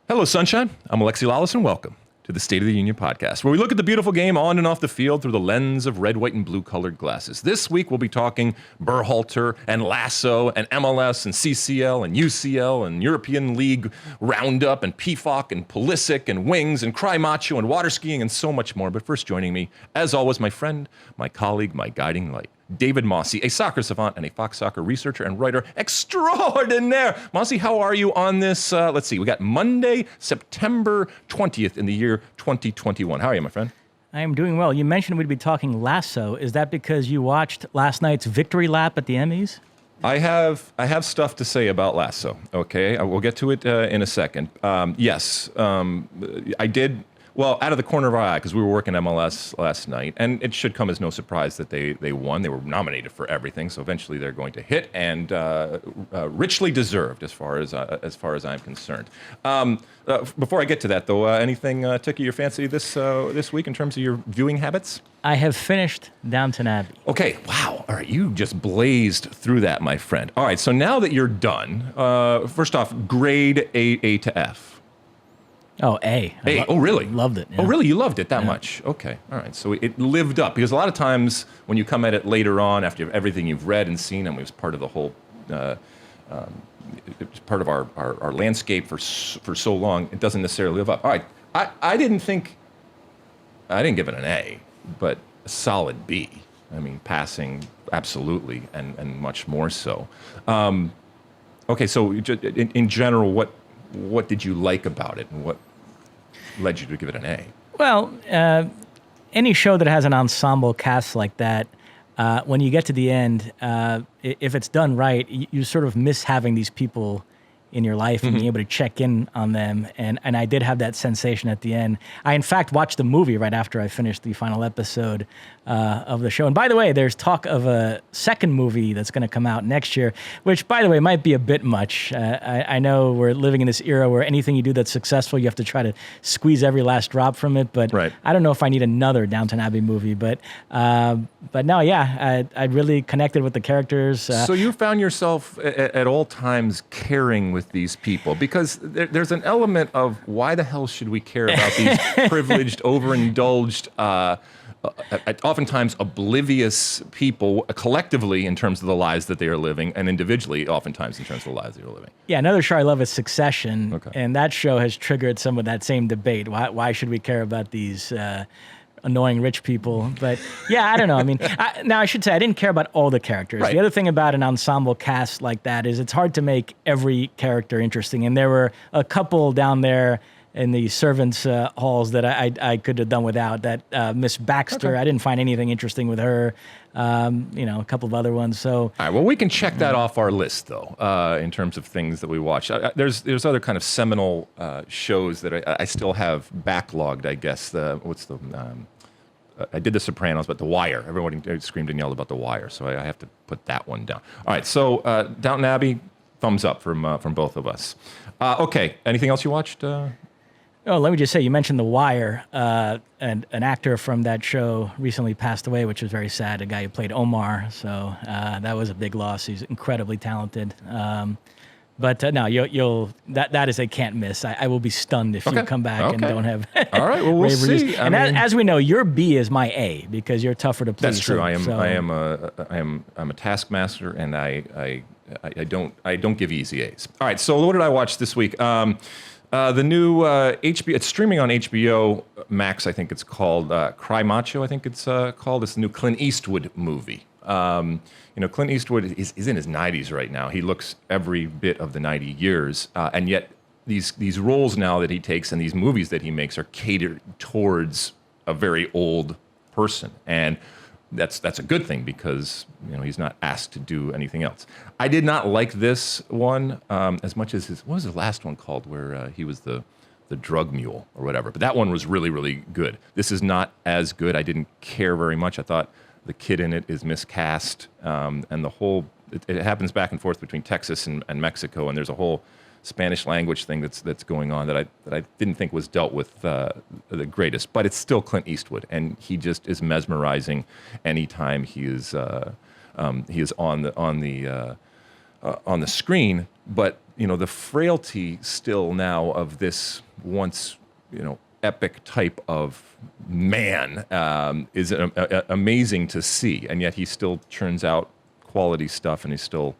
Hello, Sunshine. I'm Alexi, LALAS, and welcome to the State of the Union podcast, where we look at the beautiful game on and off the field through the lens of red, white, and blue-colored glasses. This week, we'll be talking Berhalter and Lasso and MLS and CCL and UCL and European League Roundup and Pefok and Pulisic and Wings and Cry Macho and water skiing and so much more. But first, joining me, as always, my friend, my colleague, my guiding light, David Mosse, a soccer savant and a Fox Soccer researcher and writer extraordinaire. Mosse, how are you on this? Let's see. We got Monday, September 20th in the year 2021. How are you, my friend? I am doing well. You mentioned we'd be talking Lasso. Is that because you watched last night's victory lap at the Emmys? I have stuff to say about Lasso. Okay, we'll get to it in a second. Yes, I did. Well, out of the corner of our eye, because we were working MLS last night, and it should come as no surprise that they won. They were nominated for everything, so eventually they're going to hit, and richly deserved, as far as I'm concerned. Before I get to that, though, anything tickle your fancy this week in terms of your viewing habits? I have finished Downton Abbey. Okay, wow. All right, you just blazed through that, my friend. All right, so now that you're done, first off, grade A to F. Oh, A. Oh, really? Loved it. Yeah. Oh, really? You loved it that much? Okay. All right. So it lived up. Because a lot of times when you come at it later on, after everything you've read and seen, and it was part of the whole, it was part of our landscape for so long, it doesn't necessarily live up. All right. I didn't give it an A, but a solid B. I mean, passing, absolutely, and much more so. Okay. So in general, what did you like about it, and what led you to give it an A? Well, any show that has an ensemble cast like that, when you get to the end, if it's done right, you sort of miss having these people in your life and being able to check in on them. And I did have that sensation at the end. I, in fact, watched the movie right after I finished the final episode of the show. And by the way, there's talk of a second movie that's going to come out next year, which, by the way, might be a bit much. I know we're living in this era where anything you do that's successful, you have to try to squeeze every last drop from it. But right. I don't know if I need another Downton Abbey movie. But no, yeah, I really connected with the characters. So you found yourself at all times caring with these people, because there's an element of why the hell should we care about these privileged, overindulged, oftentimes oblivious people collectively in terms of the lives that they are living, and individually oftentimes in terms of the lives they are living. Yeah, another show I love is Succession, okay. And that show has triggered some of that same debate. Why should we care about these annoying rich people? But yeah, I don't know. I mean, now I should say I didn't care about all the characters. Right. The other thing about an ensemble cast like that is it's hard to make every character interesting. And there were a couple down there in the servants' halls that I could have done without. That Miss Baxter, okay. I didn't find anything interesting with her. A couple of other ones. So, all right, well, we can check that off our list, though, in terms of things that we watch. There's other kind of seminal shows that I still have backlogged, I guess. I did The Sopranos, but The Wire. Everybody screamed and yelled about The Wire, so I have to put that one down. All right, so Downton Abbey, thumbs up from both of us. Okay, anything else you watched? Oh, let me just say, you mentioned The Wire, and an actor from that show recently passed away, which was very sad, a guy who played Omar, so that was a big loss. He's incredibly talented. But no, that is a can't miss. I will be stunned if you come back and don't have. All right, well, we'll see. As we know, your B is my A because you're tougher to please. That's true. I am a taskmaster, and I don't give easy A's. All right, so what did I watch this week? The new HBO. It's streaming on HBO Max. I think it's called Cry Macho. I think it's called. It's the new Clint Eastwood movie. Clint Eastwood is in his 90s right now. He looks every bit of the 90 years, and yet these roles now that he takes and these movies that he makes are catered towards a very old person, and that's a good thing because he's not asked to do anything else. I did not like this one as much as what was the last one called where he was the drug mule or whatever, but that one was really, really good. This is not as good. I didn't care very much. I thought the kid in it is miscast, and the whole it happens back and forth between Texas and Mexico, and there's a whole Spanish language thing that's going on that I didn't think was dealt with the greatest, but it's still Clint Eastwood, and he just is mesmerizing anytime he is on the screen. But the frailty still now of this once, epic type of man is amazing to see, and yet he still churns out quality stuff, and he's still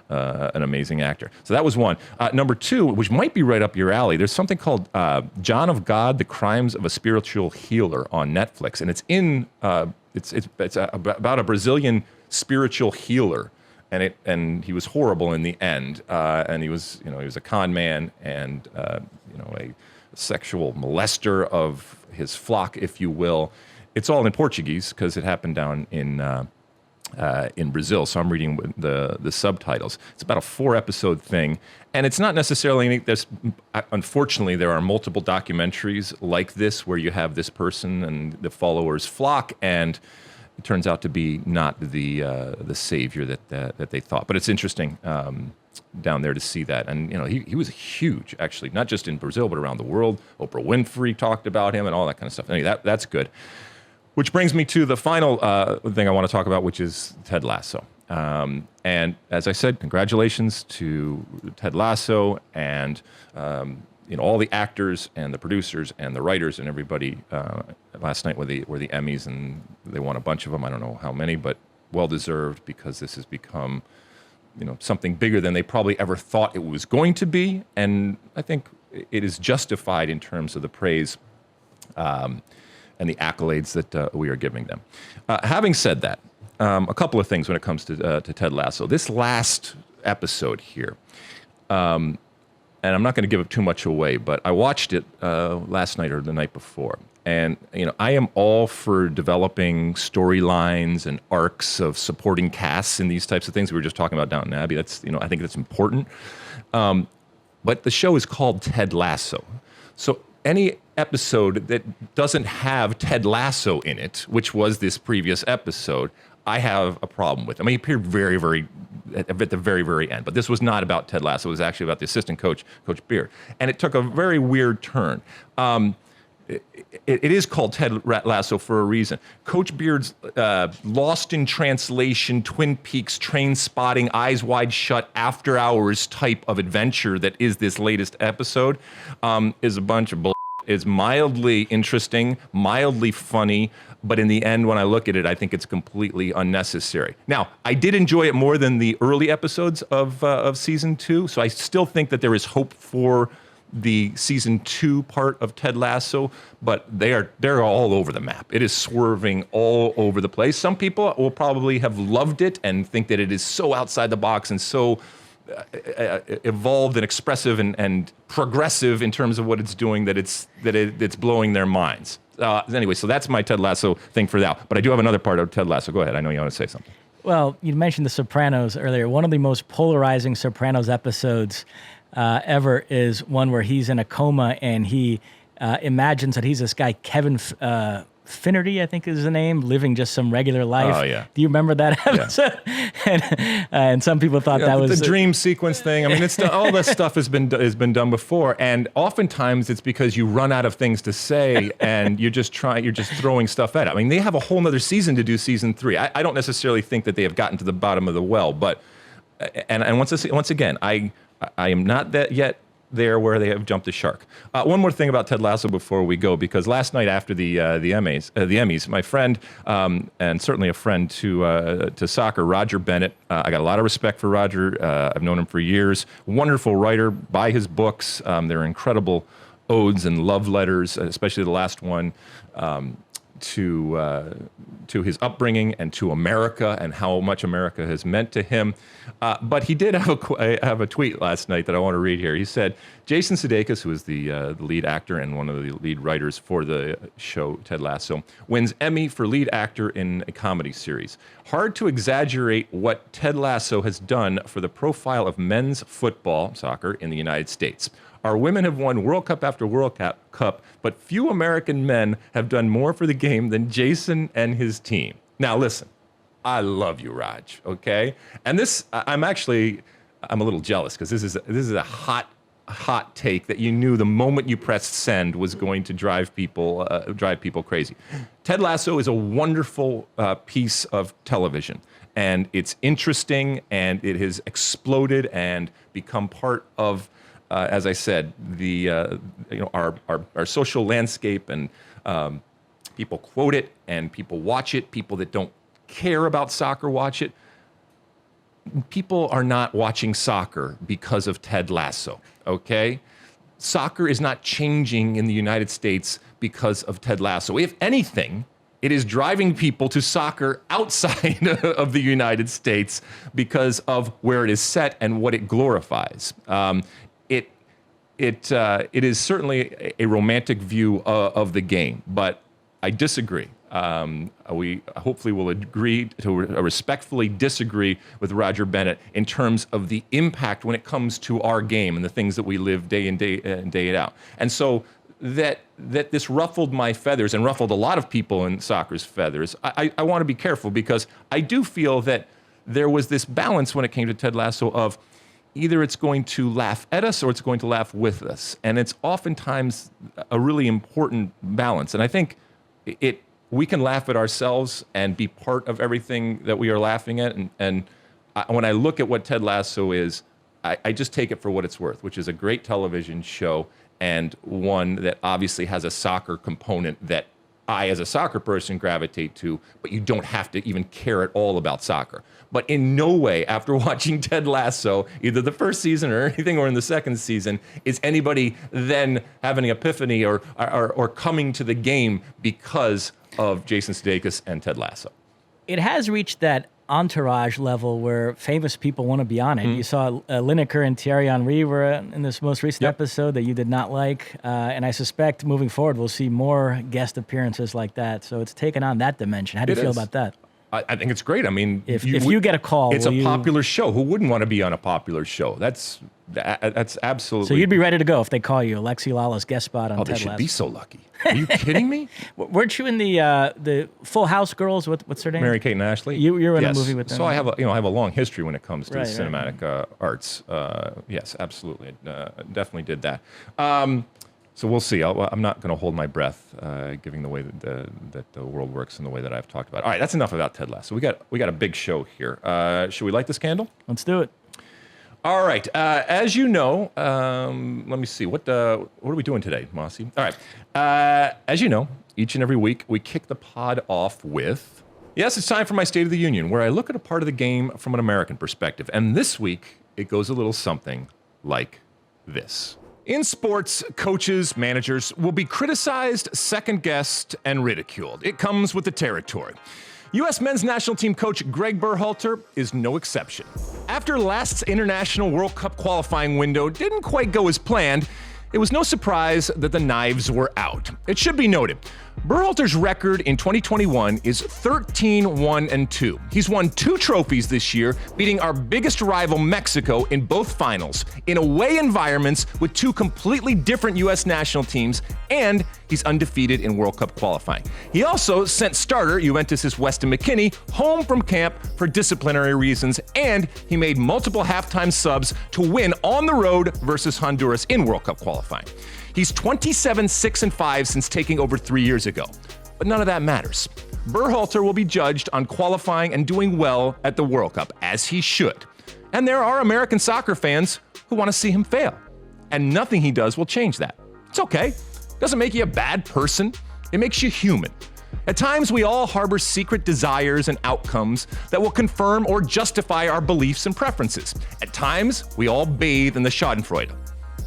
an amazing actor. So that was one. Number two, which might be right up your alley, there's something called John of God: The Crimes of a Spiritual Healer on Netflix, and it's about a Brazilian spiritual healer. And he was horrible in the end, and he was a con man and a sexual molester of his flock, if you will. It's all in Portuguese because it happened down in Brazil, so I'm reading the subtitles. It's about a 4-episode thing, and it's not necessarily this. Unfortunately, there are multiple documentaries like this where you have this person and the followers flock, and it turns out to be not the savior that they thought. But it's interesting down there to see that. And he was huge, actually, not just in Brazil but around the world. Oprah Winfrey talked about him and all that kind of stuff. Anyway, that's good. Which brings me to the final thing I want to talk about, which is Ted Lasso. And as I said, congratulations to Ted Lasso and all the actors and the producers and the writers and everybody. Last night were the Emmys, and they won a bunch of them. I don't know how many, but well deserved, because this has become something bigger than they probably ever thought it was going to be. And I think it is justified in terms of the praise and the accolades that we are giving them. Having said that, a couple of things when it comes to Ted Lasso. This last episode here, and I'm not going to give it too much away, but I watched it last night or the night before. And, I am all for developing storylines and arcs of supporting casts and these types of things we were just talking about Downton Abbey. That's, I think that's important. But the show is called Ted Lasso. So any episode that doesn't have Ted Lasso in it, which was this previous episode, I have a problem with. I mean, he appeared very, very at the very, very end. But this was not about Ted Lasso. It was actually about the assistant coach, Coach Beard. And it took a very weird turn. It is called Ted Lasso for a reason. Coach Beard's lost in translation, Twin Peaks, train spotting, eyes wide shut, after hours type of adventure that is this latest episode is a bunch of bull. It's mildly interesting, mildly funny, but in the end, when I look at it, I think it's completely unnecessary. Now, I did enjoy it more than the early episodes of season 2, so I still think that there is hope for the season 2 part of Ted Lasso, but they're all over the map. It is swerving all over the place. Some people will probably have loved it and think that it is so outside the box and so evolved and expressive and progressive in terms of what it's doing that it's blowing their minds. Anyway, so that's my Ted Lasso thing for now. But I do have another part of Ted Lasso. Go ahead. I know you want to say something. Well, you mentioned The Sopranos earlier. One of the most polarizing Sopranos episodes ever is one where he's in a coma and he imagines that he's this guy, Kevin Finnerty, I think is the name, living just some regular life. Oh, yeah. Do you remember that episode? Yeah. and some people thought that was the dream sequence thing. I mean, it's all this stuff has been done before, and oftentimes it's because you run out of things to say, and you're just throwing stuff at it. I mean, they have a whole nother season to do, season 3. I don't necessarily think that they have gotten to the bottom of the well, but and once again, I am not that yet there where they have jumped the shark. One more thing about Ted Lasso before we go, because last night after the Emmys, my friend and certainly a friend to soccer, Roger Bennett. I got a lot of respect for Roger. I've known him for years. Wonderful writer. Buy his books. They're incredible odes and love letters, especially the last one. To his upbringing and to America and how much America has meant to him. But he did have a tweet last night that I want to read here. He said, Jason Sudeikis, who is the lead actor and one of the lead writers for the show Ted Lasso, wins Emmy for lead actor in a comedy series. Hard to exaggerate what Ted Lasso has done for the profile of men's football, soccer, in the United States. Our women have won World Cup after World Cup, but few American men have done more for the game than Jason and his team. Now, listen, I love you, Raj, okay? And this, I'm a little jealous because this is a hot take that you knew the moment you pressed send was going to drive people crazy. Ted Lasso is a wonderful piece of television. and it's interesting, and it has exploded and become part of, as I said, our social landscape, and people quote it and people watch it. People that don't care about soccer watch it. People are not watching soccer because of Ted Lasso, okay? Soccer is not changing in the United States because of Ted Lasso. If anything, it is driving people to soccer outside of the United States because of where it is set and what it glorifies. It is certainly a romantic view of the game, but I disagree. We hopefully will agree to respectfully disagree with Roger Bennett in terms of the impact when it comes to our game and the things that we live day in, day out. And so that this ruffled my feathers and ruffled a lot of people in soccer's feathers. I want to be careful, because I do feel that there was this balance when it came to Ted Lasso of either it's going to laugh at us or it's going to laugh with us. And it's oftentimes a really important balance. And I think we can laugh at ourselves and be part of everything that we are laughing at. When I look at what Ted Lasso is, I just take it for what it's worth, which is a great television show, and one that obviously has a soccer component that I, as a soccer person, gravitate to, but you don't have to even care at all about soccer. But in no way, after watching Ted Lasso, either the first season or anything, or in the second season, is anybody then having an epiphany or coming to the game because of Jason Sudeikis and Ted Lasso. It has reached that entourage level where famous people want to be on it. You saw Lineker and Thierry Henry were in this most recent episode that you did not like. And I suspect moving forward, we'll see more guest appearances like that. So it's taken on that dimension. How do you feel about that? I think it's great. I mean, if you get a call, it's a popular show. Who wouldn't want to be on a popular show? That's absolutely. So you'd be ready to go if they call you Alexi LALAS guest spot on Ted Lasso. They should be so lucky. Are you kidding me? Weren't you in the Full House girls? What's her name? Mary-Kate and Ashley. You were in a movie with them. So I have a long history when it comes to cinematic arts. Yes, absolutely. Definitely did that. So we'll see. I'm not going to hold my breath, given the way that the world works and the way that I've talked about it. All right, that's enough about Ted Lasso. We got a big show here. Should we light this candle? Let's do it. All right. As you know, let me see. What are we doing today, Mosse? All right. As you know, each and every week we kick the pod off with, yes, it's time for my State of the Union, where I look at a part of the game from an American perspective. And this week, it goes a little something like this. In sports, coaches, managers will be criticized, second-guessed, and ridiculed. It comes with the territory. U.S. men's national team coach Gregg Berhalter is no exception. After last's international World Cup qualifying window didn't quite go as planned, it was no surprise that the knives were out. It should be noted, Berhalter's record in 2021 is 13-1-2. He's won 2 trophies this year, beating our biggest rival Mexico in both finals, in away environments with 2 completely different U.S. national teams, and he's undefeated in World Cup qualifying. He also sent starter Juventus' Weston McKennie home from camp for disciplinary reasons, and he made multiple halftime subs to win on the road versus Honduras in World Cup qualifying. He's 27-6-5 since taking over 3 years ago. But none of that matters. Berhalter will be judged on qualifying and doing well at the World Cup, as he should. And there are American soccer fans who want to see him fail. And nothing he does will change that. It's okay. It doesn't make you a bad person. It makes you human. At times, we all harbor secret desires and outcomes that will confirm or justify our beliefs and preferences. At times, we all bathe in the schadenfreude.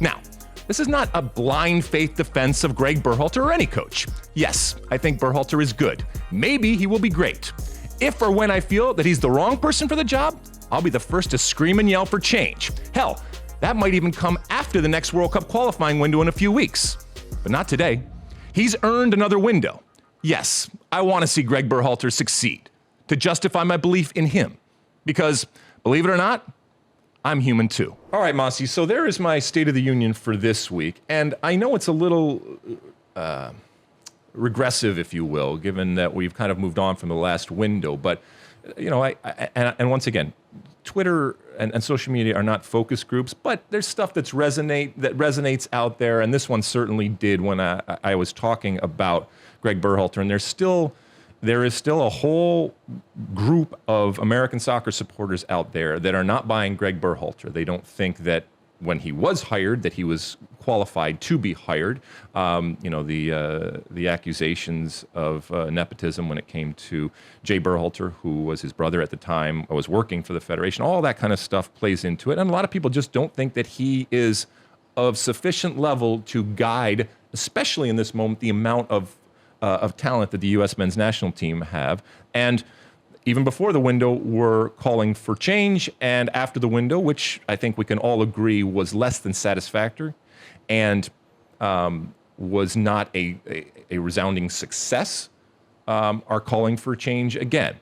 Now, this is not a blind faith defense of Gregg Berhalter or any coach. Yes, I think Berhalter is good. Maybe he will be great. If or when I feel that he's the wrong person for the job, I'll be the first to scream and yell for change. Hell, that might even come after the next World Cup qualifying window in a few weeks. But not today. He's earned another window. Yes, I want to see Gregg Berhalter succeed, to justify my belief in him. Because, believe it or not, I'm human too. All right, Mosse, so there is my State of the Union for this week. And I know it's a little regressive, if you will, given that we've kind of moved on from the last window. But, you know, and once again, Twitter and social media are not focus groups, but there's stuff that resonates out there. And this one certainly did when I was talking about Gregg Berhalter. And there's still there is still a whole group of American soccer supporters out there that are not buying Gregg Berhalter. They don't think that when he was hired, that he was qualified to be hired. The accusations of nepotism when it came to Jay Berhalter, who was his brother at the time, was working for the Federation, all that kind of stuff plays into it. And a lot of people just don't think that he is of sufficient level to guide, especially in this moment, the amount of talent that the U.S. men's national team have. And even before the window, we're calling for change. And after the window, which I think we can all agree was less than satisfactory and was not a resounding success, are calling for change again.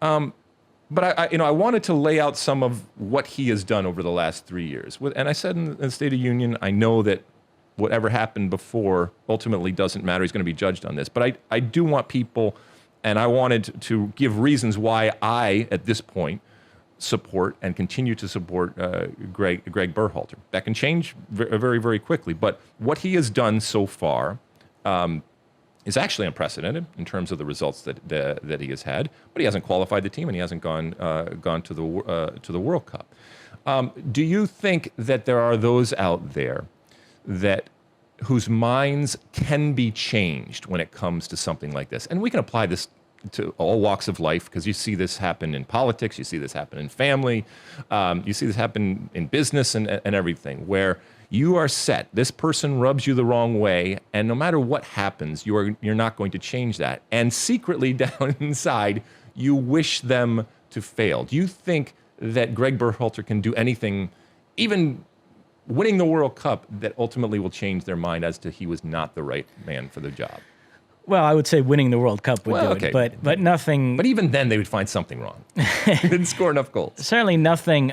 But I wanted to lay out some of what he has done over the last 3 years. And I said in the State of the Union, I know that whatever happened before ultimately doesn't matter. He's going to be judged on this. But I do want people, and I wanted to give reasons why I, at this point, support and continue to support Gregg Berhalter. That can change very, very quickly. But what he has done so far is actually unprecedented in terms of the results that he has had. But he hasn't qualified the team, and he hasn't gone to the World Cup. Do you think that there are those out there whose minds can be changed when it comes to something like this? And we can apply this to all walks of life, because you see this happen in politics, you see this happen in family, you see this happen in business and everything, where you are set. This person rubs you the wrong way, and no matter what happens, you're not going to change that. And secretly down inside, you wish them to fail. Do you think that Gregg Berhalter can do anything, even winning the World Cup, that ultimately will change their mind as to he was not the right man for the job? Well, I would say winning the World Cup would do it, but nothing. But even then, they would find something wrong. He didn't score enough goals. Certainly nothing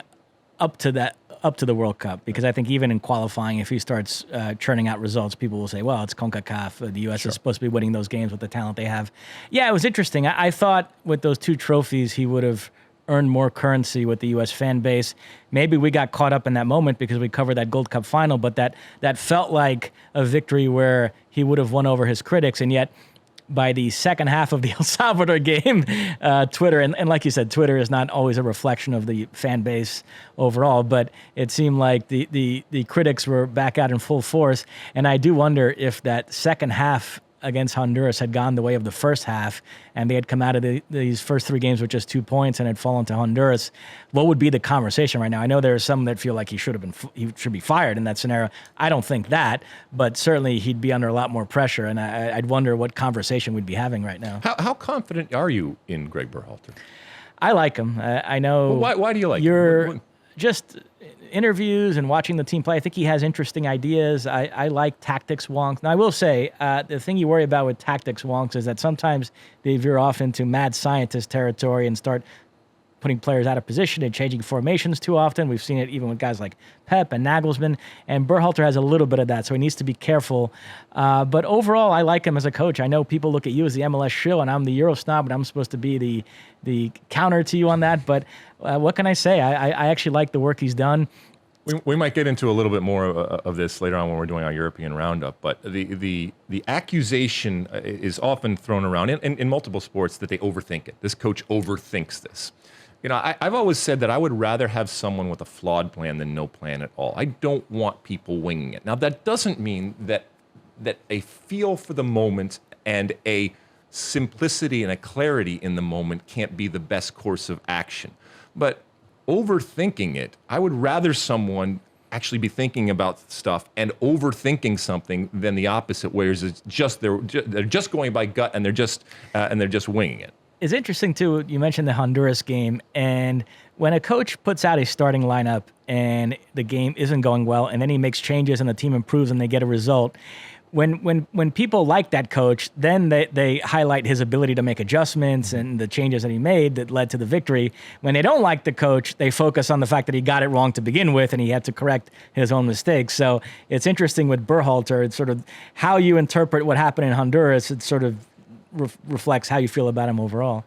up to the World Cup, because I think even in qualifying, if he starts churning out results, people will say, well, it's CONCACAF. The U.S. is supposed to be winning those games with the talent they have. Yeah, it was interesting. I thought with those 2 trophies, he would have earned more currency with the U.S. fan base. Maybe we got caught up in that moment because we covered that Gold Cup final, but that felt like a victory where he would have won over his critics. And yet, by the second half of the El Salvador game, Twitter, and like you said, Twitter is not always a reflection of the fan base overall, but it seemed like the critics were back out in full force. And I do wonder if that second half against Honduras had gone the way of the first half, and they had come out of these first 3 games with just 2 points and had fallen to Honduras, what would be the conversation right now? I know there are some that feel like he should be fired in that scenario. I don't think that, but certainly he'd be under a lot more pressure, and I'd wonder what conversation we'd be having right now. How confident are you in Gregg Berhalter? I like him. I know. Well, why do you like him? Just interviews and watching the team play, I think he has interesting ideas. I like tactics wonks. Now, I will say, the thing you worry about with tactics wonks is that sometimes they veer off into mad scientist territory and start putting players out of position and changing formations too often. We've seen it even with guys like Pep and Nagelsmann, and Berhalter has a little bit of that, so he needs to be careful. But overall, I like him as a coach. I know people look at you as the MLS shill, and I'm the Euro snob, and I'm supposed to be the counter to you on that. But what can I say? I actually like the work he's done. We might get into a little bit more of this later on when we're doing our European Roundup, but the accusation is often thrown around in multiple sports that they overthink it. This coach overthinks this. You know, I've always said that I would rather have someone with a flawed plan than no plan at all. I don't want people winging it. Now, that doesn't mean that a feel for the moment and a simplicity and a clarity in the moment can't be the best course of action. But overthinking it, I would rather someone actually be thinking about stuff and overthinking something than the opposite, where it's just they're just going by gut and they're just winging it. It's interesting, too, you mentioned the Honduras game, and when a coach puts out a starting lineup and the game isn't going well, and then he makes changes and the team improves and they get a result, when people like that coach, then they highlight his ability to make adjustments and the changes that he made that led to the victory. When they don't like the coach, they focus on the fact that he got it wrong to begin with and he had to correct his own mistakes. So it's interesting with Berhalter. It's sort of how you interpret what happened in Honduras. It sort of reflects how you feel about him overall.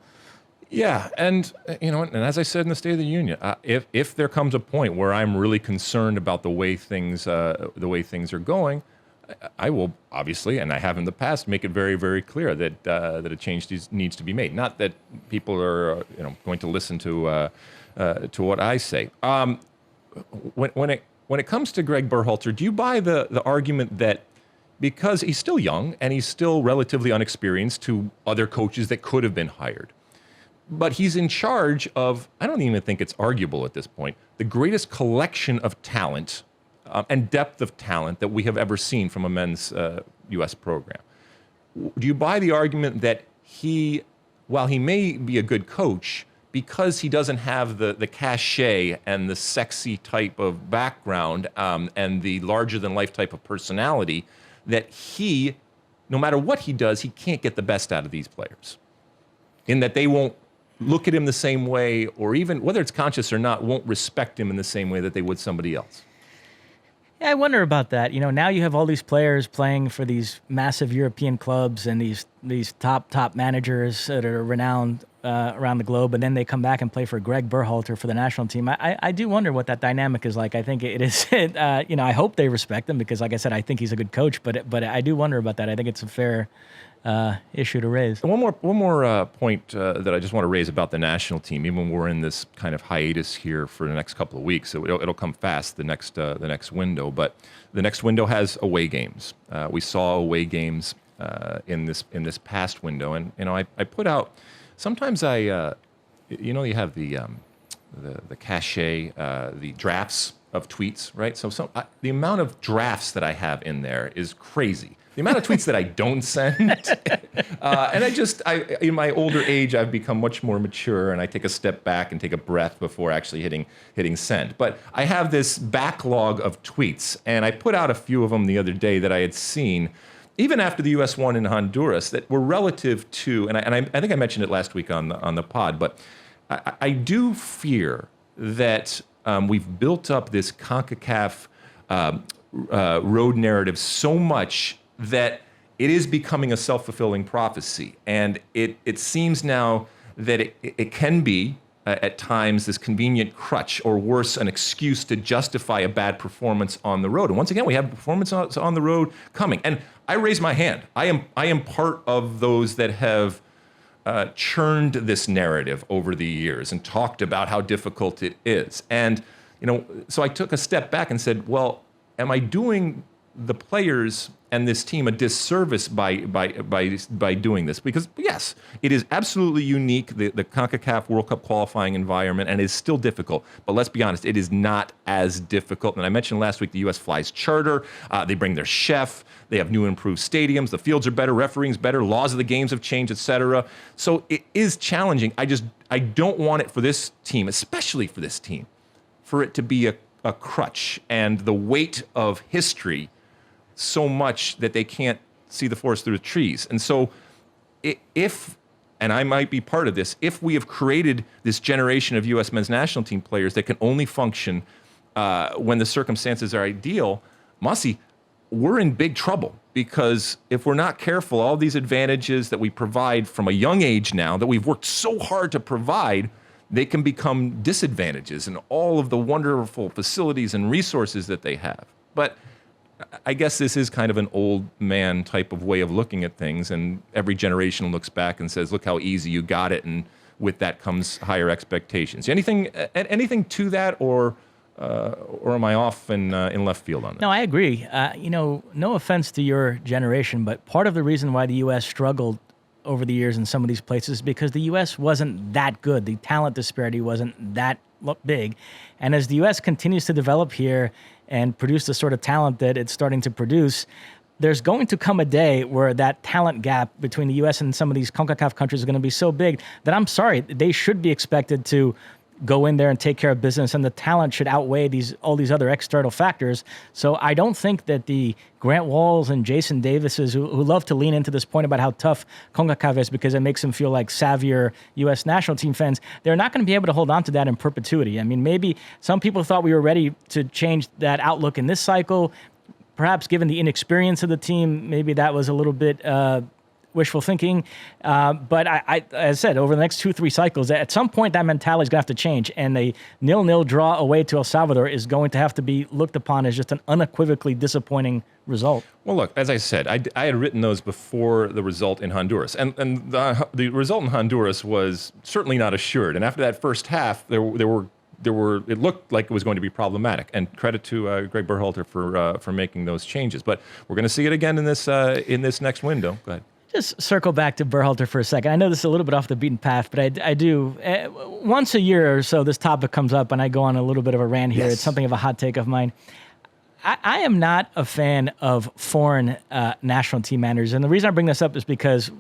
Yeah, and and as I said in the State of the Union, if there comes a point where I'm really concerned about the way things are going, I will obviously, and I have in the past, make it very, very clear that that a change needs to be made. Not that people are going to listen to what I say. When it comes to Gregg Berhalter, do you buy the argument that because he's still young and he's still relatively unexperienced to other coaches that could have been hired, but he's in charge of, I don't even think it's arguable at this point, the greatest collection of talent and depth of talent that we have ever seen from a men's U.S. program? Do you buy the argument that while he may be a good coach, because he doesn't have the cachet and the sexy type of background and the larger-than-life type of personality, that he, no matter what he does, he can't get the best out of these players? In that they won't look at him the same way, or even, whether it's conscious or not, won't respect him in the same way that they would somebody else. Yeah, I wonder about that. Now you have all these players playing for these massive European clubs and these top managers that are renowned around the globe, and then they come back and play for Gregg Berhalter for the national team. I do wonder what that dynamic is like. I think it is. I hope they respect him because, like I said, I think he's a good coach. But I do wonder about that. I think it's a fair issue to raise. One more point that I just want to raise about the national team, even when we're in this kind of hiatus here for the next couple of weeks. So it'll come fast, the next window. But the next window has away games. We saw away games in this past window, and I put out. Sometimes you have the cachet, the drafts of tweets, right? So the amount of drafts that I have in there is crazy. The amount of tweets that I don't send, and in my older age, I've become much more mature, and I take a step back and take a breath before actually hitting send. But I have this backlog of tweets, and I put out a few of them the other day that I had seen, even after the U.S. won in Honduras, that were relative to, and I think I mentioned it last week on the pod, but I do fear that we've built up this CONCACAF road narrative so much that it is becoming a self-fulfilling prophecy. And it seems now that it can be, at times, this convenient crutch, or worse, an excuse to justify a bad performance on the road. And once again, we have performance on the road coming. And I raise my hand. I am part of those that have churned this narrative over the years and talked about how difficult it is. And so I took a step back and said, well, am I doing the players and this team a disservice by doing this? Because yes, it is absolutely unique, the CONCACAF World Cup qualifying environment, and it is still difficult. But let's be honest, it is not as difficult. And I mentioned last week the U.S. flies charter. They bring their chef. They have new improved stadiums. The fields are better. Refereeing's better. Laws of the games have changed, etc. So it is challenging. I don't want it for this team, especially for this team, for it to be a crutch and the weight of history so much that they can't see the forest through the trees. And so and I might be part of this, if we have created this generation of U.S. men's national team players that can only function when the circumstances are ideal, Mosse, we're in big trouble. Because if we're not careful, all these advantages that we provide from a young age now, that we've worked so hard to provide, they can become disadvantages in all of the wonderful facilities and resources that they have. But I guess this is kind of an old man type of way of looking at things, and every generation looks back and says, look how easy you got it, and with that comes higher expectations. Anything to that, or am I off in left field on that? No, I agree. No offense to your generation, but part of the reason why the U.S. struggled over the years in some of these places is because the U.S. wasn't that good. The talent disparity wasn't that big. And as the U.S. continues to develop here and produce the sort of talent that it's starting to produce, there's going to come a day where that talent gap between the U.S. and some of these CONCACAF countries is going to be so big that I'm sorry, they should be expected to go in there and take care of business, and the talent should outweigh all these other external factors. So I don't think that the Grant Walls and Jason Davises, who love to lean into this point about how tough CONCACAF is because it makes them feel like savvier U.S. national team fans, they're not going to be able to hold on to that in perpetuity. I mean, maybe some people thought we were ready to change that outlook in this cycle. Perhaps given the inexperience of the team, maybe that was a little bit wishful thinking. But as I said, over the next 2-3 cycles, at some point that mentality is going to have to change. And a 0-0 draw away to El Salvador is going to have to be looked upon as just an unequivocally disappointing result. Well, look, as I said, I had written those before the result in Honduras. And the result in Honduras was certainly not assured. And after that first half, there were it looked like it was going to be problematic. And credit to Gregg Berhalter for making those changes. But we're going to see it again in this next window. Go ahead. Just circle back to Berhalter for a second. I know this is a little bit off the beaten path, but I do. Once a year or so, this topic comes up, and I go on a little bit of a rant here. Yes. It's something of a hot take of mine. I am not a fan of foreign national team managers. And the reason I bring this up is because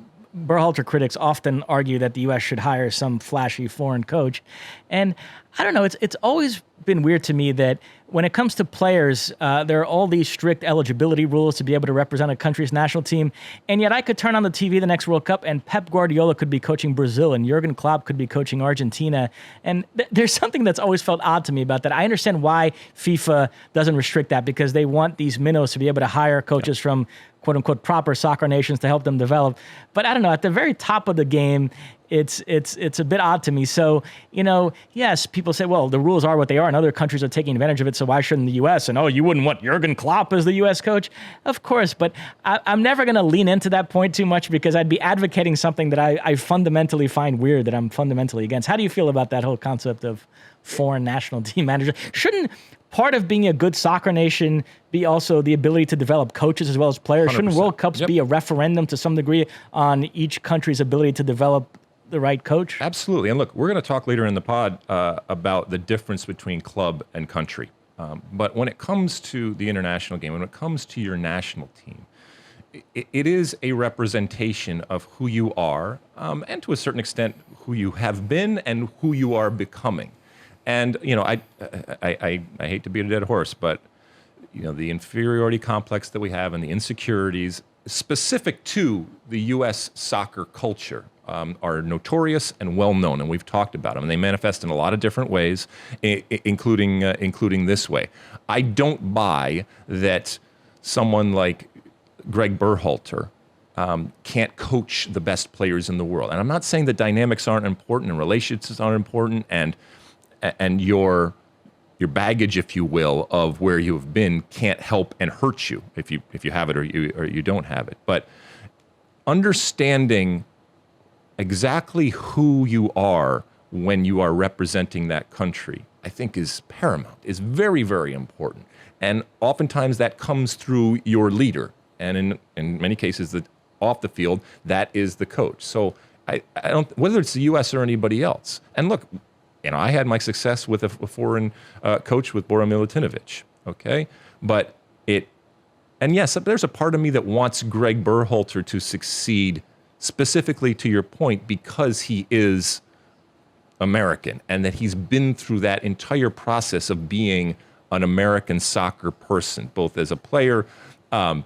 Berhalter critics often argue that the U.S. should hire some flashy foreign coach. And I don't know, it's always been weird to me that when it comes to players, there are all these strict eligibility rules to be able to represent a country's national team. And yet I could turn on the TV the next World Cup and Pep Guardiola could be coaching Brazil and Jurgen Klopp could be coaching Argentina. And there's something that's always felt odd to me about that. I understand why FIFA doesn't restrict that, because they want these minnows to be able to hire coaches from quote unquote proper soccer nations to help them develop. But I don't know, at the very top of the game, it's a bit odd to me. So, yes, people say, well, the rules are what they are and other countries are taking advantage of it, so why shouldn't the U.S.? And, you wouldn't want Jurgen Klopp as the U.S. coach? Of course, but I'm never going to lean into that point too much because I'd be advocating something that I fundamentally find weird, that I'm fundamentally against. How do you feel about that whole concept of foreign national team manager? Shouldn't part of being a good soccer nation be also the ability to develop coaches as well as players? 100%. Shouldn't World Cups be a referendum to some degree on each country's ability to develop the right coach? Absolutely. And look, we're going to talk later in the pod about the difference between club and country. But when it comes to the international game, when it comes to your national team, it is a representation of who you are, and to a certain extent, who you have been and who you are becoming. And, I hate to beat a dead horse, but, the inferiority complex that we have and the insecurities specific to the U.S. soccer culture are notorious and well known, and we've talked about them. And they manifest in a lot of different ways, including this way. I don't buy that someone like Gregg Berhalter can't coach the best players in the world. And I'm not saying that dynamics aren't important and relationships aren't important, and your baggage, if you will, of where you have been can't help and hurt you if you have it or you don't have it. But understanding exactly who you are when you are representing that country, I think is paramount, is very, very important. And oftentimes that comes through your leader. And in many cases, off the field, that is the coach. So I don't, whether it's the U.S. or anybody else. And look, I had my success with a foreign coach with Bora Milutinovic, okay? But yes, there's a part of me that wants Gregg Berhalter to succeed, specifically to your point, because he is American and that he's been through that entire process of being an American soccer person, both as a player and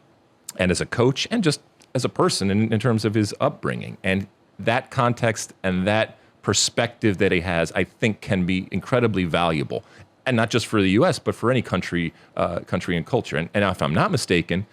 as a coach and just as a person in terms of his upbringing. And that context and that perspective that he has, I think, can be incredibly valuable. And not just for the U.S., but for any country and culture. And if I'm not mistaken,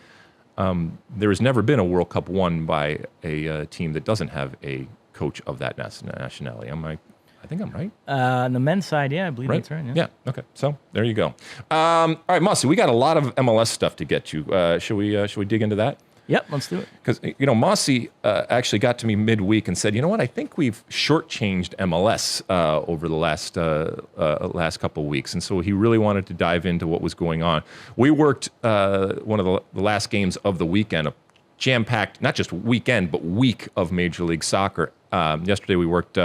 there has never been a World Cup won by a team that doesn't have a coach of that nationality. I think I'm right. On the men's side, yeah, I believe that's right. Yeah. Okay. So there you go. All right, Mosse, we got a lot of MLS stuff to get to. Should we dig into that? Yep, let's do it. Because, Mosse actually got to me midweek and said, you know what, I think we've shortchanged MLS over the last couple of weeks. And so he really wanted to dive into what was going on. We worked one of the last games of the weekend, a jam-packed, not just weekend, but week of Major League Soccer. Yesterday we worked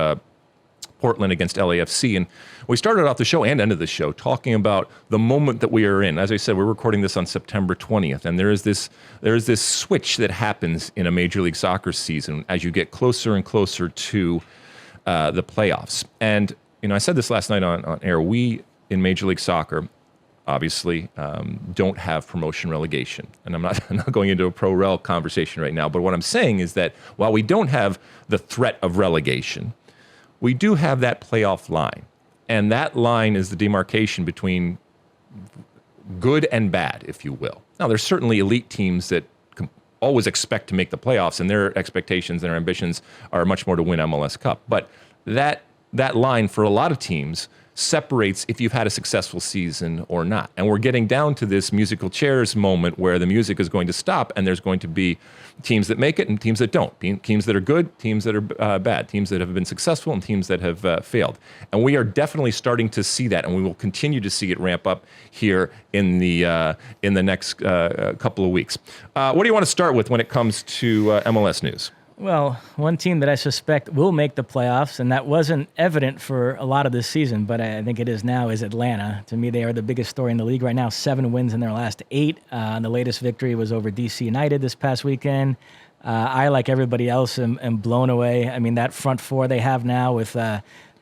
Portland against LAFC. And we started off the show and ended the show talking about the moment that we are in. As I said, we're recording this on September 20th, and there is this switch that happens in a Major League Soccer season as you get closer and closer to the playoffs. And, I said this last night on air, we in Major League Soccer obviously don't have promotion relegation. And I'm not going into a pro-rel conversation right now, but what I'm saying is that while we don't have the threat of relegation, we do have that playoff line. And that line is the demarcation between good and bad, if you will. Now, there's certainly elite teams that always expect to make the playoffs, and their expectations and their ambitions are much more to win MLS Cup. But that line for a lot of teams separates if you've had a successful season or not. And we're getting down to this musical chairs moment where the music is going to stop, and there's going to be teams that make it and teams that don't, teams that are good, teams that are bad, teams that have been successful, and teams that have failed. And we are definitely starting to see that, and we will continue to see it ramp up here in the next couple of weeks. What do you want to start with when it comes to MLS news? Well, one team that I suspect will make the playoffs, and that wasn't evident for a lot of this season, but I think it is now, is Atlanta. To me, they are the biggest story in the league right now. 7 wins in their last 8. The latest victory was over DC United this past weekend. I, like everybody else, am blown away. I mean, that front four they have now with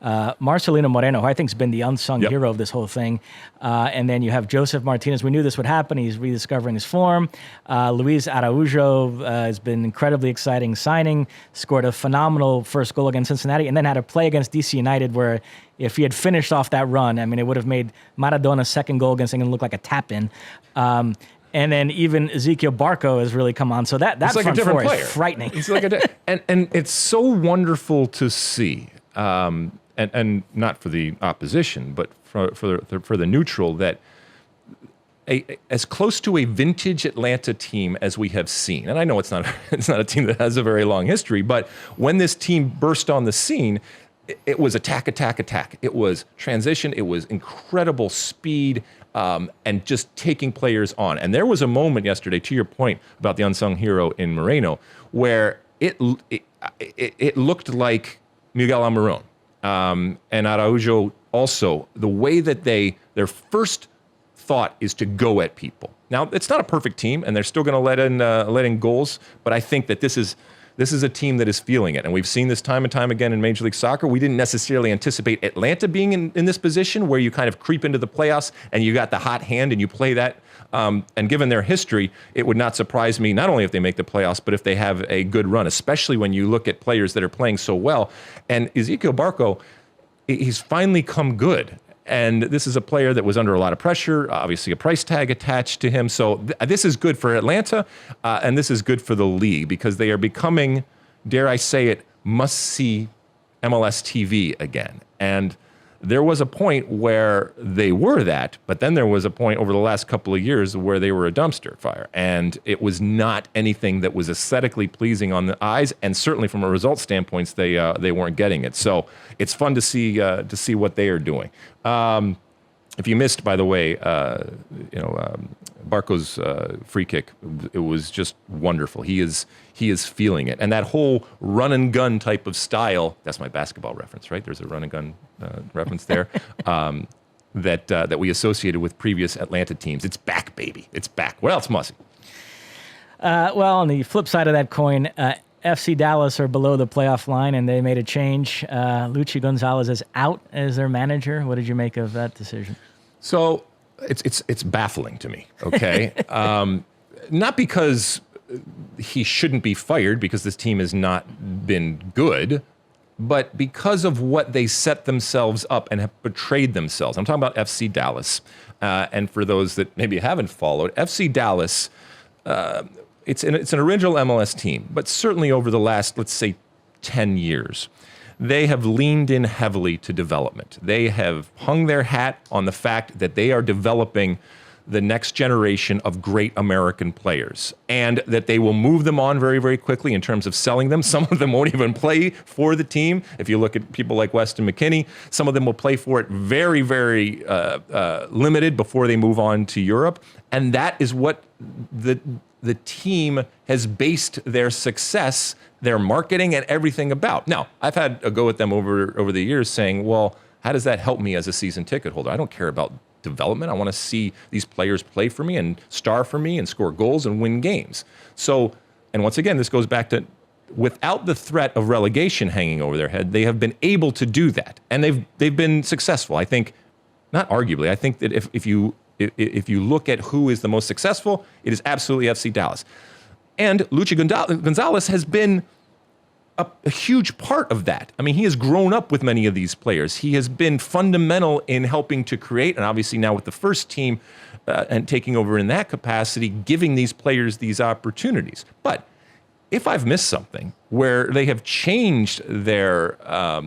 Marcelino Moreno, who I think has been the unsung hero of this whole thing. And then you have Joseph Martinez. We knew this would happen. He's rediscovering his form. Luis Araujo has been incredibly exciting signing, scored a phenomenal first goal against Cincinnati, and then had a play against DC United where if he had finished off that run, I mean, it would have made Maradona's second goal against England look like a tap-in. And then even Ezequiel Barco has really come on. So that like front a different four player. is frightening. It's like and it's so wonderful to see. And not for the opposition, but for the neutral, that as close to a vintage Atlanta team as we have seen. And I know it's not a team that has a very long history, but when this team burst on the scene, it was attack. It was transition. It was incredible speed, and just taking players on. And there was a moment yesterday, to your point about the unsung hero in Moreno, where it looked like Miguel Almiron. And Araujo also, the way that their first thought is to go at people. Now, it's not a perfect team, and they're still going to let in goals, but I think that this is a team that is feeling it. And we've seen this time and time again in Major League Soccer. We didn't necessarily anticipate Atlanta being in this position where you kind of creep into the playoffs and you got the hot hand and you play that. And given their history, it would not surprise me, not only if they make the playoffs, but if they have a good run, especially when you look at players that are playing so well. And Ezequiel Barco, he's finally come good. And this is a player that was under a lot of pressure, obviously a price tag attached to him. So this is good for Atlanta, and this is good for the league because they are becoming, dare I say it, must-see MLS TV again. And there was a point where they were that, but then there was a point over the last couple of years where they were a dumpster fire. And it was not anything that was aesthetically pleasing on the eyes, and certainly from a result standpoint, they weren't getting it. So it's fun to see what they are doing. If you missed, by the way, Barco's free kick, it was just wonderful. He is feeling it. And that whole run and gun type of style, that's my basketball reference, right? There's a run and gun reference there, that we associated with previous Atlanta teams. It's back, baby. It's back. What else, Mosse? Well, on the flip side of that coin, FC Dallas are below the playoff line, and they made a change. Luchi Gonzalez is out as their manager. What did you make of that decision? So it's baffling to me, okay? Not because he shouldn't be fired, because this team has not been good, but because of what they set themselves up and have betrayed themselves. I'm talking about FC Dallas. And for those that maybe haven't followed, FC Dallas, it's an original MLS team, but certainly over the last, let's say, 10 years, they have leaned in heavily to development. They have hung their hat on the fact that they are developing the next generation of great American players, and that they will move them on very, very quickly in terms of selling them. Some of them won't even play for the team. If you look at people like Weston McKennie, some of them will play for it very, very limited before they move on to Europe. And that is what the team has based their success, their marketing, and everything about. Now, I've had a go at them over the years saying, well, how does that help me as a season ticket holder? I don't care about development. I want to see these players play for me and star for me and score goals and win games. So, and once again, this goes back to, without the threat of relegation hanging over their head, they have been able to do that. And they've been successful. I think, not arguably, I think that if you look at who is the most successful, it is absolutely FC Dallas. And Luchi Gonzalez has been a huge part of that. I mean, he has grown up with many of these players. He has been fundamental in helping to create, and obviously now with the first team and taking over in that capacity, giving these players these opportunities. But if I've missed something where they have changed their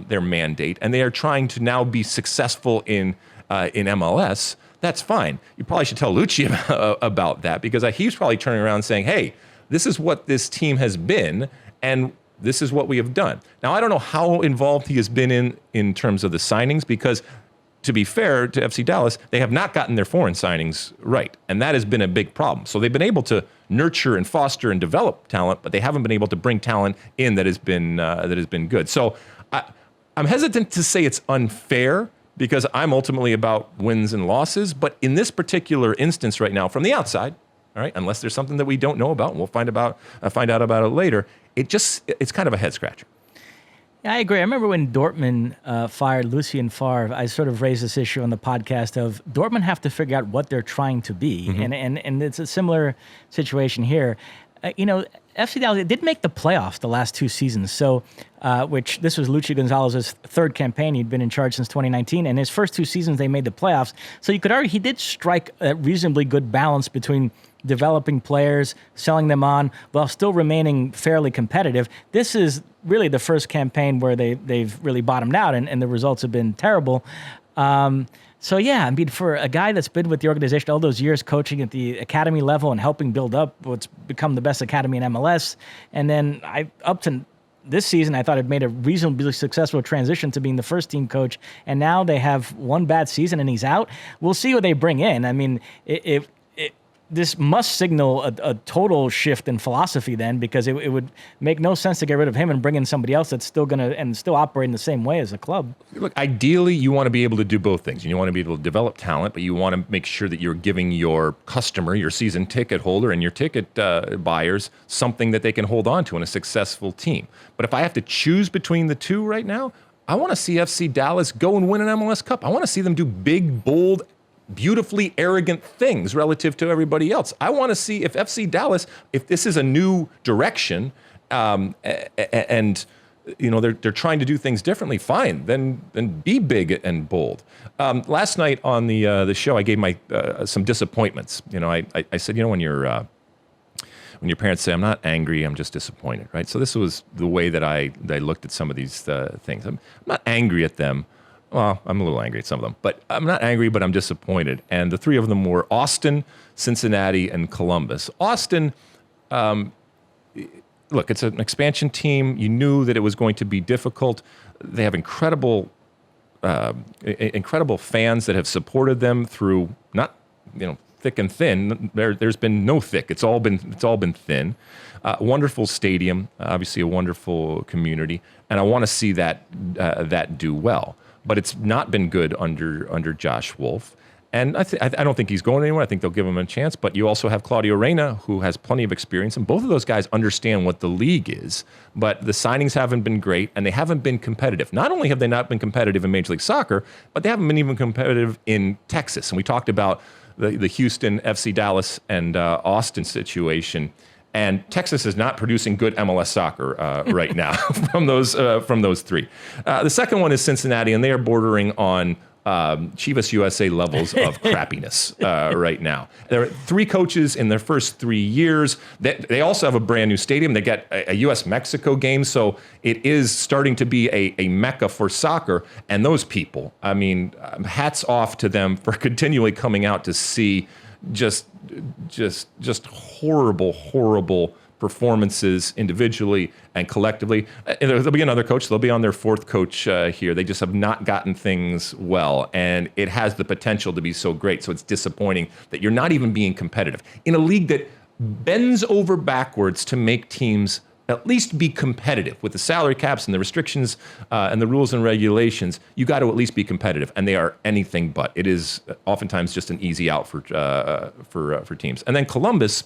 mandate and they are trying to now be successful in MLS, that's fine. You probably should tell Luchi about that, because he's probably turning around saying, hey, this is what this team has been, and this is what we have done. Now, I don't know how involved he has been in terms of the signings, because to be fair to FC Dallas, they have not gotten their foreign signings right, and that has been a big problem. So they've been able to nurture and foster and develop talent, but they haven't been able to bring talent in that has been good. So I'm hesitant to say it's unfair, because I'm ultimately about wins and losses. But in this particular instance right now, from the outside, all right, unless there's something that we don't know about, and we'll find out about it later, it's kind of a head scratcher. Yeah, I agree. I remember when Dortmund fired Lucien Favre, I sort of raised this issue on the podcast of Dortmund have to figure out what they're trying to be. Mm-hmm. And it's a similar situation here. FC Dallas did make the playoffs the last 2 seasons. So, which this was Luchi Gonzalez's third campaign. He'd been in charge since 2019, and his first 2 seasons they made the playoffs. So you could argue he did strike a reasonably good balance between developing players, selling them on, while still remaining fairly competitive. This is really the first campaign where they've really bottomed out, and the results have been terrible. So yeah, I mean, for a guy that's been with the organization all those years, coaching at the academy level and helping build up what's become the best academy in MLS, and then up to this season, I thought it made a reasonably successful transition to being the first team coach, and now they have one bad season and he's out. We'll see what they bring in. I mean, this must signal a total shift in philosophy then, because it would make no sense to get rid of him and bring in somebody else that's still still operate in the same way as a club. Look, ideally, you want to be able to do both things. You want to be able to develop talent, but you want to make sure that you're giving your customer, your season ticket holder, and your ticket buyers something that they can hold on to in a successful team. But if I have to choose between the two right now, I want to see FC Dallas go and win an MLS Cup. I want to see them do big, bold, beautifully arrogant things relative to everybody else. I want to see if FC Dallas, if this is a new direction, and they're trying to do things differently, fine. Then be big and bold. Last night on the show, I gave my some disappointments. I said, when your parents say, I'm not angry, I'm just disappointed, right? So this was the way that I looked at some of these things. I'm not angry at them. Well, I'm a little angry at some of them, but I'm not angry, but I'm disappointed. And the 3 of them were Austin, Cincinnati, and Columbus. Austin, look, it's an expansion team. You knew that it was going to be difficult. They have incredible fans that have supported them through not, thick and thin. There's been no thick. It's all been thin. Wonderful stadium, obviously a wonderful community, and I want to see that do well. But it's not been good under Josh Wolf. And I don't think he's going anywhere. I think they'll give him a chance. But you also have Claudio Reyna, who has plenty of experience. And both of those guys understand what the league is. But the signings haven't been great, and they haven't been competitive. Not only have they not been competitive in Major League Soccer, but they haven't been even competitive in Texas. And we talked about the Houston, FC Dallas, and Austin situation. And Texas is not producing good MLS soccer right now from those 3. The second one is Cincinnati, and they are bordering on Chivas USA levels of crappiness right now. There are 3 coaches in their first 3 years. They also have a brand new stadium. They get a US-Mexico game, so it is starting to be a mecca for soccer. And those people, I mean, hats off to them for continually coming out to see just horrible performances individually and collectively. And there'll be another coach. They'll be on their 4th coach here. They just have not gotten things well, and it has the potential to be so great. So it's disappointing that you're not even being competitive in a league that bends over backwards to make teams at least be competitive with the salary caps and the restrictions and the rules and regulations. You got to at least be competitive, and they are anything but. It is oftentimes just an easy out for teams. And then Columbus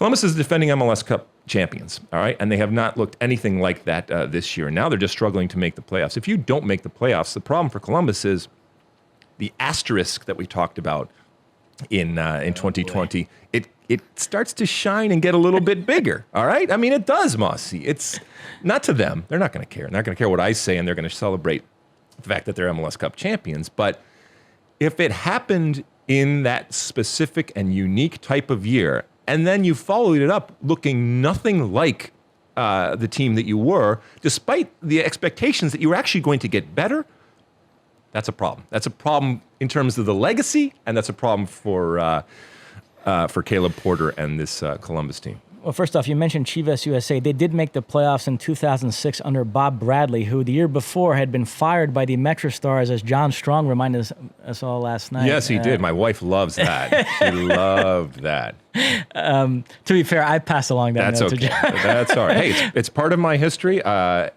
is defending MLS Cup champions, all right, and they have not looked anything like that this year. Now they're just struggling to make the playoffs. If you don't make the playoffs, the problem for Columbus is the asterisk that we talked about in 2020, it starts to shine and get a little bit bigger. All right, I mean it does, Mosse. It's not to them; they're not going to care. They're not going to care what I say, and they're going to celebrate the fact that they're MLS Cup champions. But if it happened in that specific and unique type of year, and then you followed it up looking nothing like the team that you were, despite the expectations that you were actually going to get better, that's a problem. That's a problem in terms of the legacy, and that's a problem for Caleb Porter and this Columbus team. Well, first off, you mentioned Chivas USA. They did make the playoffs in 2006 under Bob Bradley, who the year before had been fired by the Metro Stars, as John Strong reminded us all last night. Yes, he did. My wife loves that. She loved that. To be fair, I passed along that That's note okay. to John. That's all right. Hey, it's part of my history. I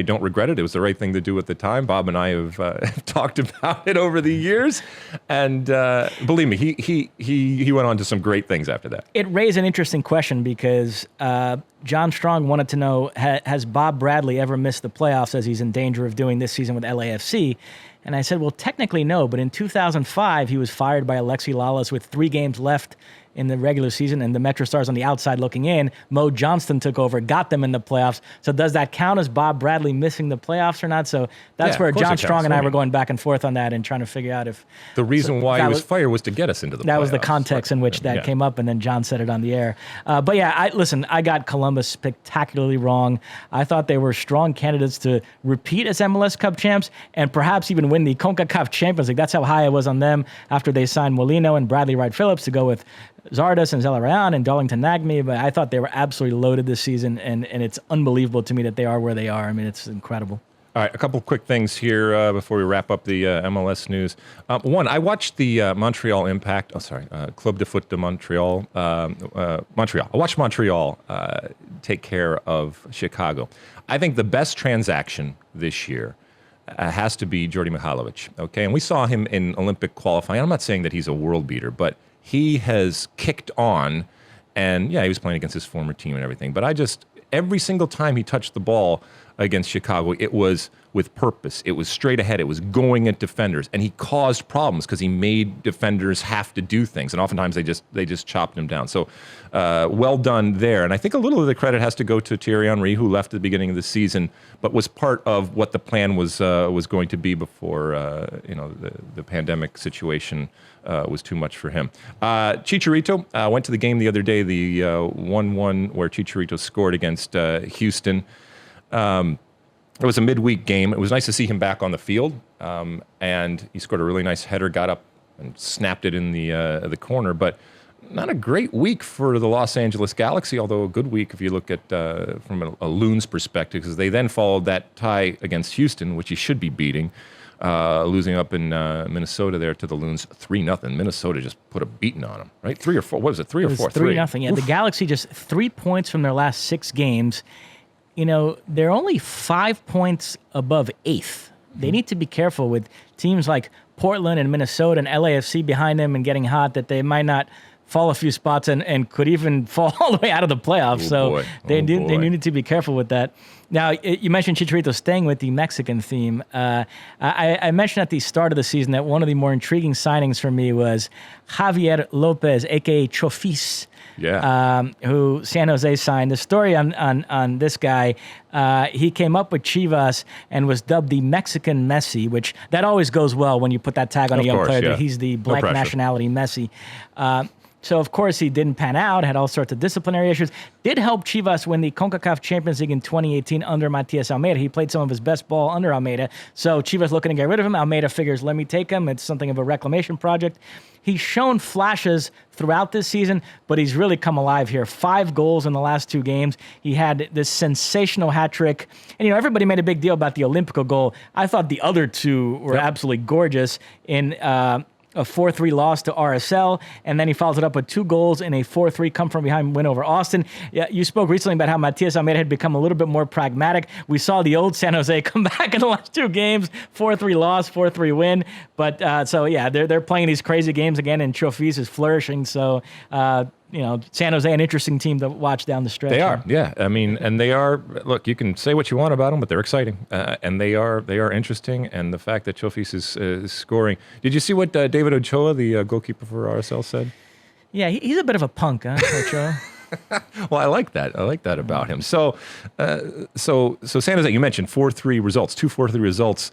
don't regret it. It was the right thing to do at the time. Bob and I have talked about it over the years, and believe me, he went on to some great things after that. It raised an interesting question because John Strong wanted to know, has Bob Bradley ever missed the playoffs, as he's in danger of doing this season with LAFC? And I said, well, technically no, but in 2005, he was fired by Alexi LALAS with 3 games left in the regular season, and the Metro Stars on the outside looking in. Mo Johnston took over, got them in the playoffs. So does that count as Bob Bradley missing the playoffs or not? So that's where John Strong and I were going back and forth on that and trying to figure out if... The reason why he was fired was to get us into the playoffs. That was the context in which that came up, and then John said it on the air. But yeah, I got Columbus spectacularly wrong. I thought they were strong candidates to repeat as MLS Cup champs and perhaps even win the CONCACAF Champions League. That's how high I was on them after they signed Molino and Bradley Wright Phillips to go with Zardes and Zelarayan and Darlington Nagbe, but I thought they were absolutely loaded this season, and it's unbelievable to me that they are where they are. I mean, it's incredible. All right, a couple quick things here before we wrap up the MLS news. One, I watched the Montreal Impact. Club de Foot de Montreal. Montreal. I watched Montreal take care of Chicago. I think the best transaction this year has to be Jordi Mihailovic. Okay, and we saw him in Olympic qualifying. I'm not saying that he's a world beater, but he has kicked on, and yeah, he was playing against his former team and everything. But every single time he touched the ball against Chicago, it was with purpose. It was straight ahead. It was going at defenders, and he caused problems because he made defenders have to do things, and oftentimes they just chopped him down. So well done there. And I think a little of the credit has to go to Thierry Henry, who left at the beginning of the season, but was part of what the plan was going to be before the pandemic situation was too much for him. Chicharito went to the game the other day, the 1-1 where Chicharito scored against Houston. It was a midweek game. It was nice to see him back on the field, and he scored a really nice header, got up and snapped it in the corner. But not a great week for the Los Angeles Galaxy, although a good week if you look at from a Loons perspective, because they then followed that tie against Houston, which he should be beating, losing up in Minnesota there to the Loons 3-0. Minnesota just put a beating on them, right? 3 or 4. What was it? 3 or 4? 3-0. Yeah, the Galaxy just 3 points from their last 6 games. You know, they're only 5 points above 8th. They need to be careful with teams like Portland and Minnesota and LAFC behind them and getting hot, that they might not fall a few spots and could even fall all the way out of the playoffs. They need to be careful with that. Now, you mentioned Chicharito, staying with the Mexican theme. I mentioned at the start of the season that one of the more intriguing signings for me was Javier Lopez, a.k.a. Chofis, who San Jose signed. The story on this guy, he came up with Chivas and was dubbed the Mexican Messi, which that always goes well when you put that tag on a young player, that he's the black nationality Messi. So, of course, he didn't pan out, had all sorts of disciplinary issues. Did help Chivas win the CONCACAF Champions League in 2018 under Matias Almeida. He played some of his best ball under Almeida. So Chivas looking to get rid of him. Almeida figures, let me take him. It's something of a reclamation project. He's shown flashes throughout this season, but he's really come alive here. 5 goals in the last 2 games. He had this sensational hat trick. And, everybody made a big deal about the Olympico goal. I thought the other 2 were absolutely gorgeous in a 4-3 loss to RSL, and then he follows it up with 2 goals in a 4-3 come-from-behind win over Austin. Yeah, you spoke recently about how Matias Almeida had become a little bit more pragmatic. We saw the old San Jose come back in the last 2 games, 4-3 loss, 4-3 win. But they're playing these crazy games again, and Chofis is flourishing. So San Jose an interesting team to watch down the stretch. They are, yeah. I mean, and they are. Look, you can say what you want about them, but they're exciting, and they are interesting. And the fact that Chofis is scoring. Did you see what David Ochoa, the goalkeeper for RSL, said? Yeah, he's a bit of a punk, huh, Ochoa? Well, I like that. I like that about him. So San Jose, you mentioned 4-3 results, 2 4-3 results.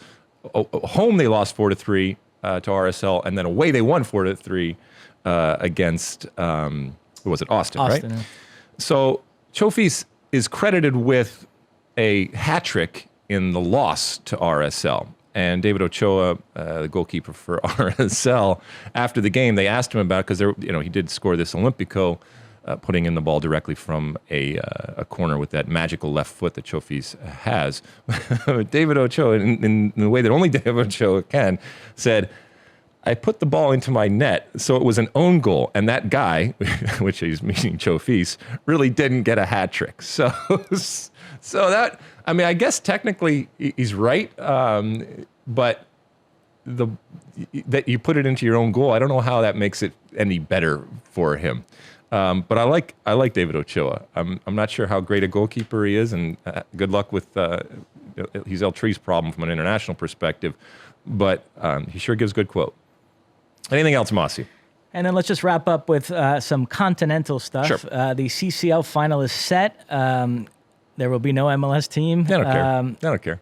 Home they lost 4-3 to RSL, and then away they won 4-3 against who was it? Austin, right? Yeah. So Chofis is credited with a hat trick in the loss to RSL. And David Ochoa, the goalkeeper for RSL, after the game, they asked him about it because he did score this Olympico, putting in the ball directly from a corner with that magical left foot that Chofis has. David Ochoa, in the way that only David Ochoa can, said, I put the ball into my net, so it was an own goal. And that guy, which he's meaning Chofis, really didn't get a hat trick. So that, I mean, I guess technically he's right, but that you put it into your own goal, I don't know how that makes it any better for him. But I like David Ochoa. I'm not sure how great a goalkeeper he is, and good luck with he's El Tree's problem from an international perspective, but he sure gives good quote. Anything else, Mosse? And then let's just wrap up with some continental stuff. Sure. The CCL final is set. There will be no MLS team. I don't care. I don't care.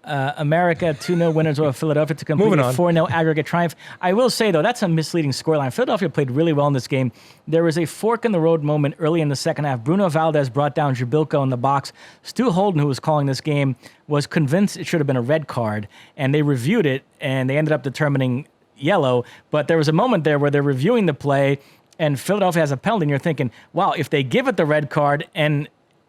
America 2-0 winners over Philadelphia to complete a 4-0 aggregate triumph. I will say, though, that's a misleading scoreline. Philadelphia played really well in this game. There was a fork-in-the-road moment early in the second half. Bruno Valdez brought down Jubilko in the box. Stu Holden, who was calling this game, was convinced it should have been a red card, and they reviewed it, and they ended up determining yellow. But there was a moment there where they're reviewing the play, and Philadelphia has a penalty, and you're thinking, wow, if they give it the red card and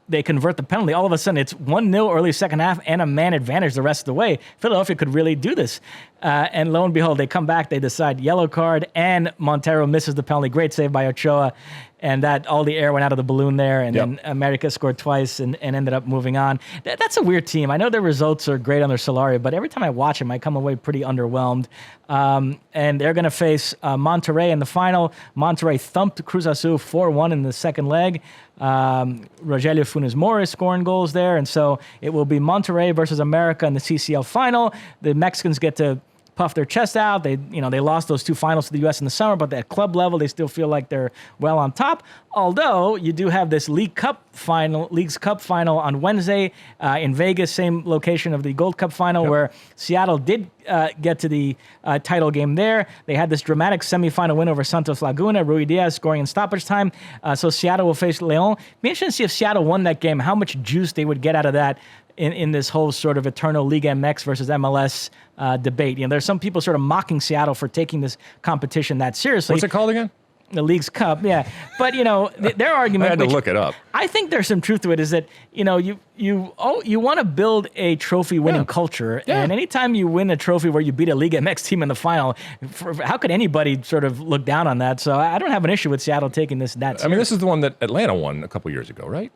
they convert the penalty, all of a sudden it's 1-0 early second half and a man advantage the rest of the way. Philadelphia could really do this. And lo and behold, they come back, they decide yellow card, and Montero misses the penalty. Great save by Ochoa. And that all the air went out of the balloon there, and then America scored twice and ended up moving on. That's a weird team. I know their results are great under Solari, but every time I watch them, I come away pretty underwhelmed. And they're going to face Monterrey in the final. Monterrey thumped Cruz Azul 4-1 in the second leg. Rogelio Funes Mori scoring goals there, and so it will be Monterrey versus America in the CCL final. The Mexicans get to puff their chest out. They lost those 2 finals to the U.S. in the summer, but at club level, they still feel like they're well on top. Although you do have this League's Cup final on Wednesday in Vegas, same location of the Gold Cup final, where Seattle did get to the title game there. They had this dramatic semifinal win over Santos Laguna, Rui Diaz scoring in stoppage time. So Seattle will face León. Be interesting to see if Seattle won that game, how much juice they would get out of that in this whole sort of eternal Liga MX versus MLS debate. There's some people sort of mocking Seattle for taking this competition that seriously. What's it called again? The League's Cup, yeah. But, their argument... I had to look it up. I think there's some truth to it, is that, you want to build a trophy-winning culture, and anytime you win a trophy where you beat a Liga MX team in the final, how could anybody sort of look down on that? So I don't have an issue with Seattle taking this that seriously. I mean, this is the one that Atlanta won a couple years ago, right?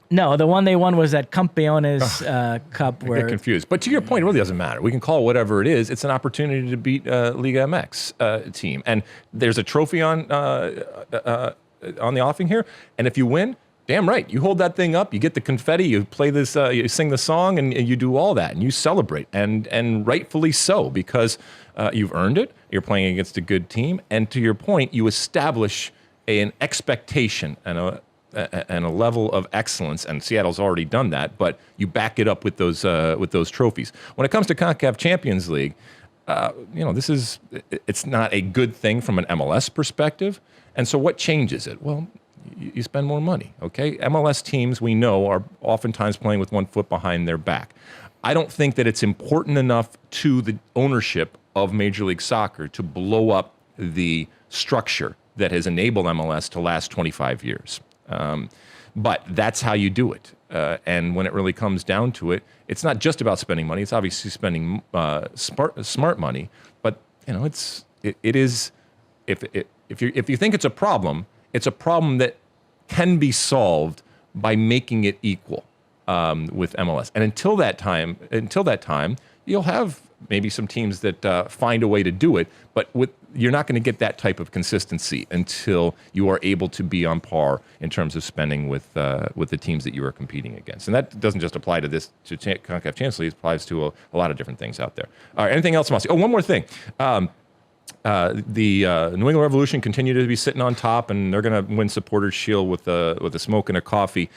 No, the one they won was that Campeones Cup. I get confused. But to your point, it really doesn't matter. We can call it whatever it is. It's an opportunity to beat Liga MX team. And there's a trophy on the offing here. And if you win, damn right, you hold that thing up, you get the confetti, you play this, you sing the song, and you do all that. And you celebrate. And rightfully so, because you've earned it. You're playing against a good team. And to your point, you establish an expectation and a level of excellence, and Seattle's already done that, but you back it up with those trophies. When it comes to CONCACAF Champions League, it's not a good thing from an MLS perspective, and so what changes it? Well, you spend more money, okay? MLS teams, we know, are oftentimes playing with one foot behind their back. I don't think that it's important enough to the ownership of Major League Soccer to blow up the structure that has enabled MLS to last 25 years. But that's how you do it. And when it really comes down to it, it's not just about spending money. It's obviously spending smart money. But it is if you think it's a problem that can be solved by making it equal with MLS. And until that time, you'll have maybe some teams that find a way to do it, but you're not going to get that type of consistency until you are able to be on par in terms of spending with the teams that you are competing against. And that doesn't just apply to CONCACAF Champions League. It applies to a lot of different things out there. All right, anything else, Mosse? Oh, one more thing. The New England Revolution continue to be sitting on top, and they're going to win Supporters Shield with a smoke and a coffee.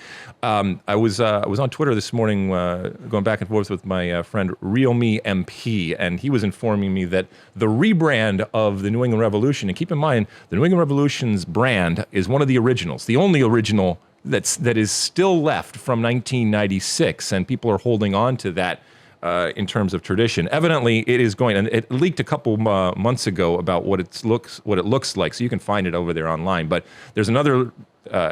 I was on Twitter this morning, going back and forth with my friend Real Me MP, and he was informing me that the rebrand of the New England Revolution, and keep in mind, the New England Revolution's brand is one of the originals, the only original that is still left from 1996, and people are holding on to that. In terms of tradition, evidently it is going, and it leaked a couple months ago about what it looks like, so you can find it over there online. But there's another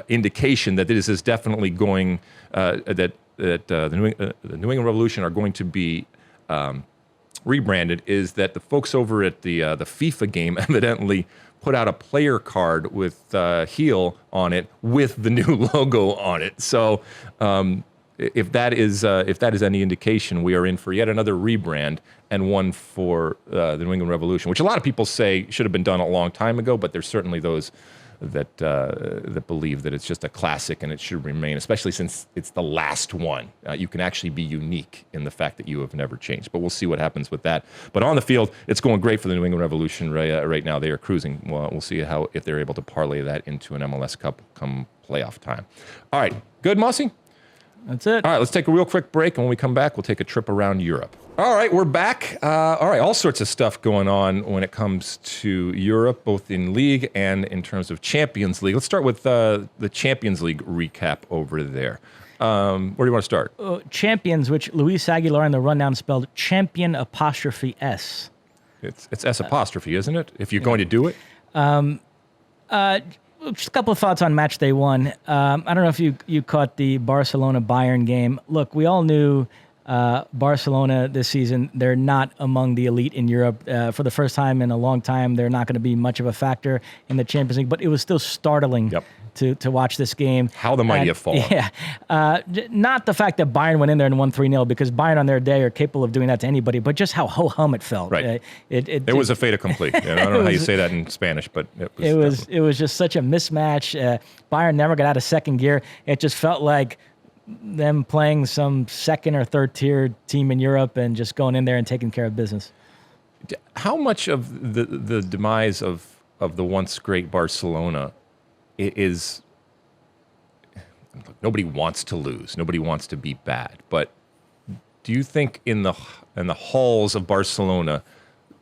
indication that this is definitely going, that the New England Revolution are going to be rebranded. Is that the folks over at the FIFA game evidently put out a player card with heel on it with the new logo on it. So. If that is any indication, we are in for yet another rebrand, and one for the New England Revolution, which a lot of people say should have been done a long time ago, but there's certainly those that believe that it's just a classic and it should remain, especially since it's the last one. You can actually be unique in the fact that you have never changed, but we'll see what happens with that. But on the field, it's going great for the New England Revolution right now. They are cruising. We'll see if they're able to parlay that into an MLS Cup come playoff time. All right, good, Mosse? That's it. All right, let's take a real quick break, and when we come back, we'll take a trip around Europe. All right, we're back. All right, all sorts of stuff going on when it comes to Europe, both in League and in terms of Champions League. Let's start with the Champions League recap over there. Where do you want to start? Champions, which Luis Aguilar in the rundown spelled champion apostrophe S. It's S apostrophe, isn't it? If you're going to do it? Just a couple of thoughts on match day one. I don't know if you caught the Barcelona-Bayern game. Look, we all knew Barcelona this season, they're not among the elite in Europe. For the first time in a long time, they're not going to be much of a factor in the Champions League, but it was still startling to watch this game. How the mighty have fallen. Yeah. Not the fact that Bayern went in there and won 3-0, because Bayern on their day are capable of doing that to anybody, but just how ho-hum it felt. Right. It was a fait accompli. I don't know how you say that in Spanish, but it was just such a mismatch. Bayern never got out of second gear. It just felt like them playing some second or third tier team in Europe and just going in there and taking care of business. How much of the demise of the once great Barcelona is, nobody wants to lose, nobody wants to be bad, but do you think in the halls of Barcelona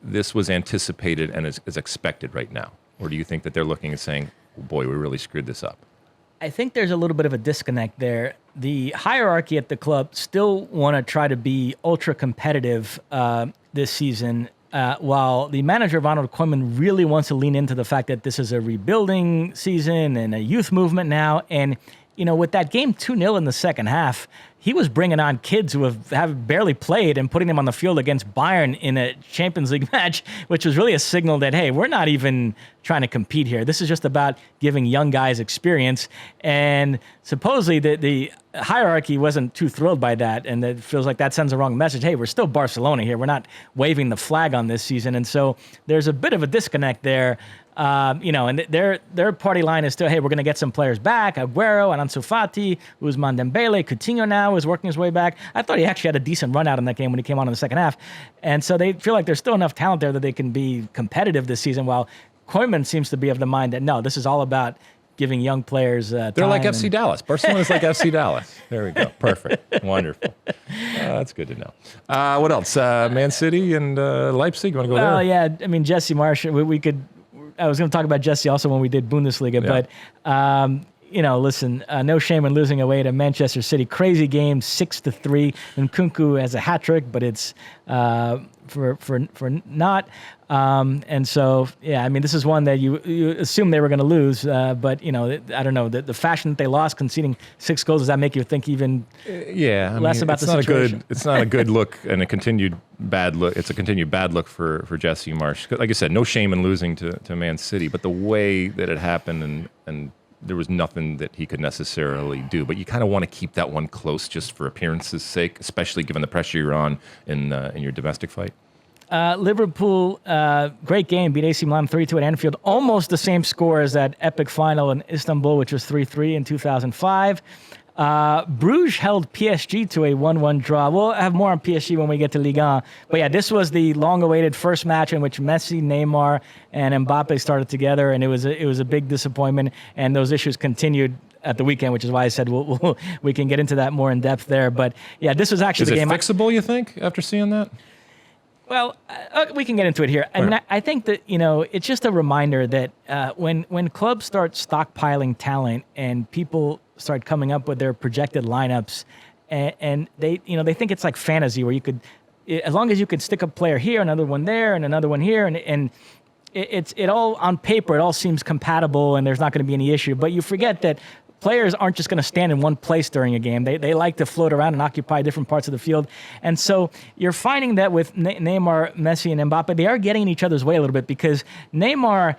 this was anticipated and is expected right now, or do you think that they're looking and saying, oh boy, we really screwed this up? I think there's a little bit of a disconnect there. The hierarchy at the club still want to try to be ultra competitive this season, while the manager, Ronald Koeman, really wants to lean into the fact that this is a rebuilding season and a youth movement now. And, with that game 2-0 in the second half, he was bringing on kids who have barely played and putting them on the field against Bayern in a Champions League match, which was really a signal that, hey, we're not even trying to compete here. This is just about giving young guys experience. And supposedly the hierarchy wasn't too thrilled by that, and it feels like that sends the wrong message. Hey, we're still Barcelona here. We're not waving the flag on this season. And so there's a bit of a disconnect there. And their party line is still, hey, we're going to get some players back. Aguero and Ansu Fati, Ousmane Dembele, Coutinho now is working his way back. I thought he actually had a decent run out in that game when he came on in the second half. And so they feel like there's still enough talent there that they can be competitive this season, while Koeman seems to be of the mind that, no, this is all about giving young players time. They're like FC Dallas. Barcelona's like FC Dallas. There we go. Perfect. Wonderful. That's good to know. What else? Man City and Leipzig? You want to go there? Well, yeah. I mean, Jesse Marsch, we could... I was going to talk about Jesse also when we did Bundesliga, but listen, no shame in losing away to Manchester City. Crazy game, 6-3. And Nkunku has a hat trick, but it's for not. And so, yeah, I mean, this is one that you assume they were going to lose, but I don't know, the fashion that they lost, conceding 6 goals, does that make you think even less about the situation? It's not a good look and a continued bad look. It's a continued bad look for Jesse Marsch. Like I said, no shame in losing to Man City, but the way that it happened and there was nothing that he could necessarily do. But you kind of want to keep that one close just for appearance's sake, especially given the pressure you're on in your domestic fight. Liverpool, great game, beat AC Milan 3-2 at Anfield. Almost the same score as that epic final in Istanbul, which was 3-3 in 2005. Bruges held PSG to a 1-1 draw. We'll have more on PSG when we get to Liga. But yeah, this was the long-awaited first match in which Messi, Neymar, and Mbappe started together, and it was a big disappointment. And those issues continued at the weekend, which is why I said we can get into that more in depth there. But yeah, this was actually the game. Is it fixable, you think, after seeing that? Well, we can get into it here. I mean, I think that, it's just a reminder that when clubs start stockpiling talent and people start coming up with their projected lineups, and they think it's like fantasy where you could, as long as you could stick a player here, another one there, and another one here, and it all on paper, it all seems compatible, and there's not going to be any issue. But you forget that players aren't just going to stand in one place during a game. They like to float around and occupy different parts of the field. And so you're finding that with Neymar, Messi, and Mbappe, they are getting in each other's way a little bit because Neymar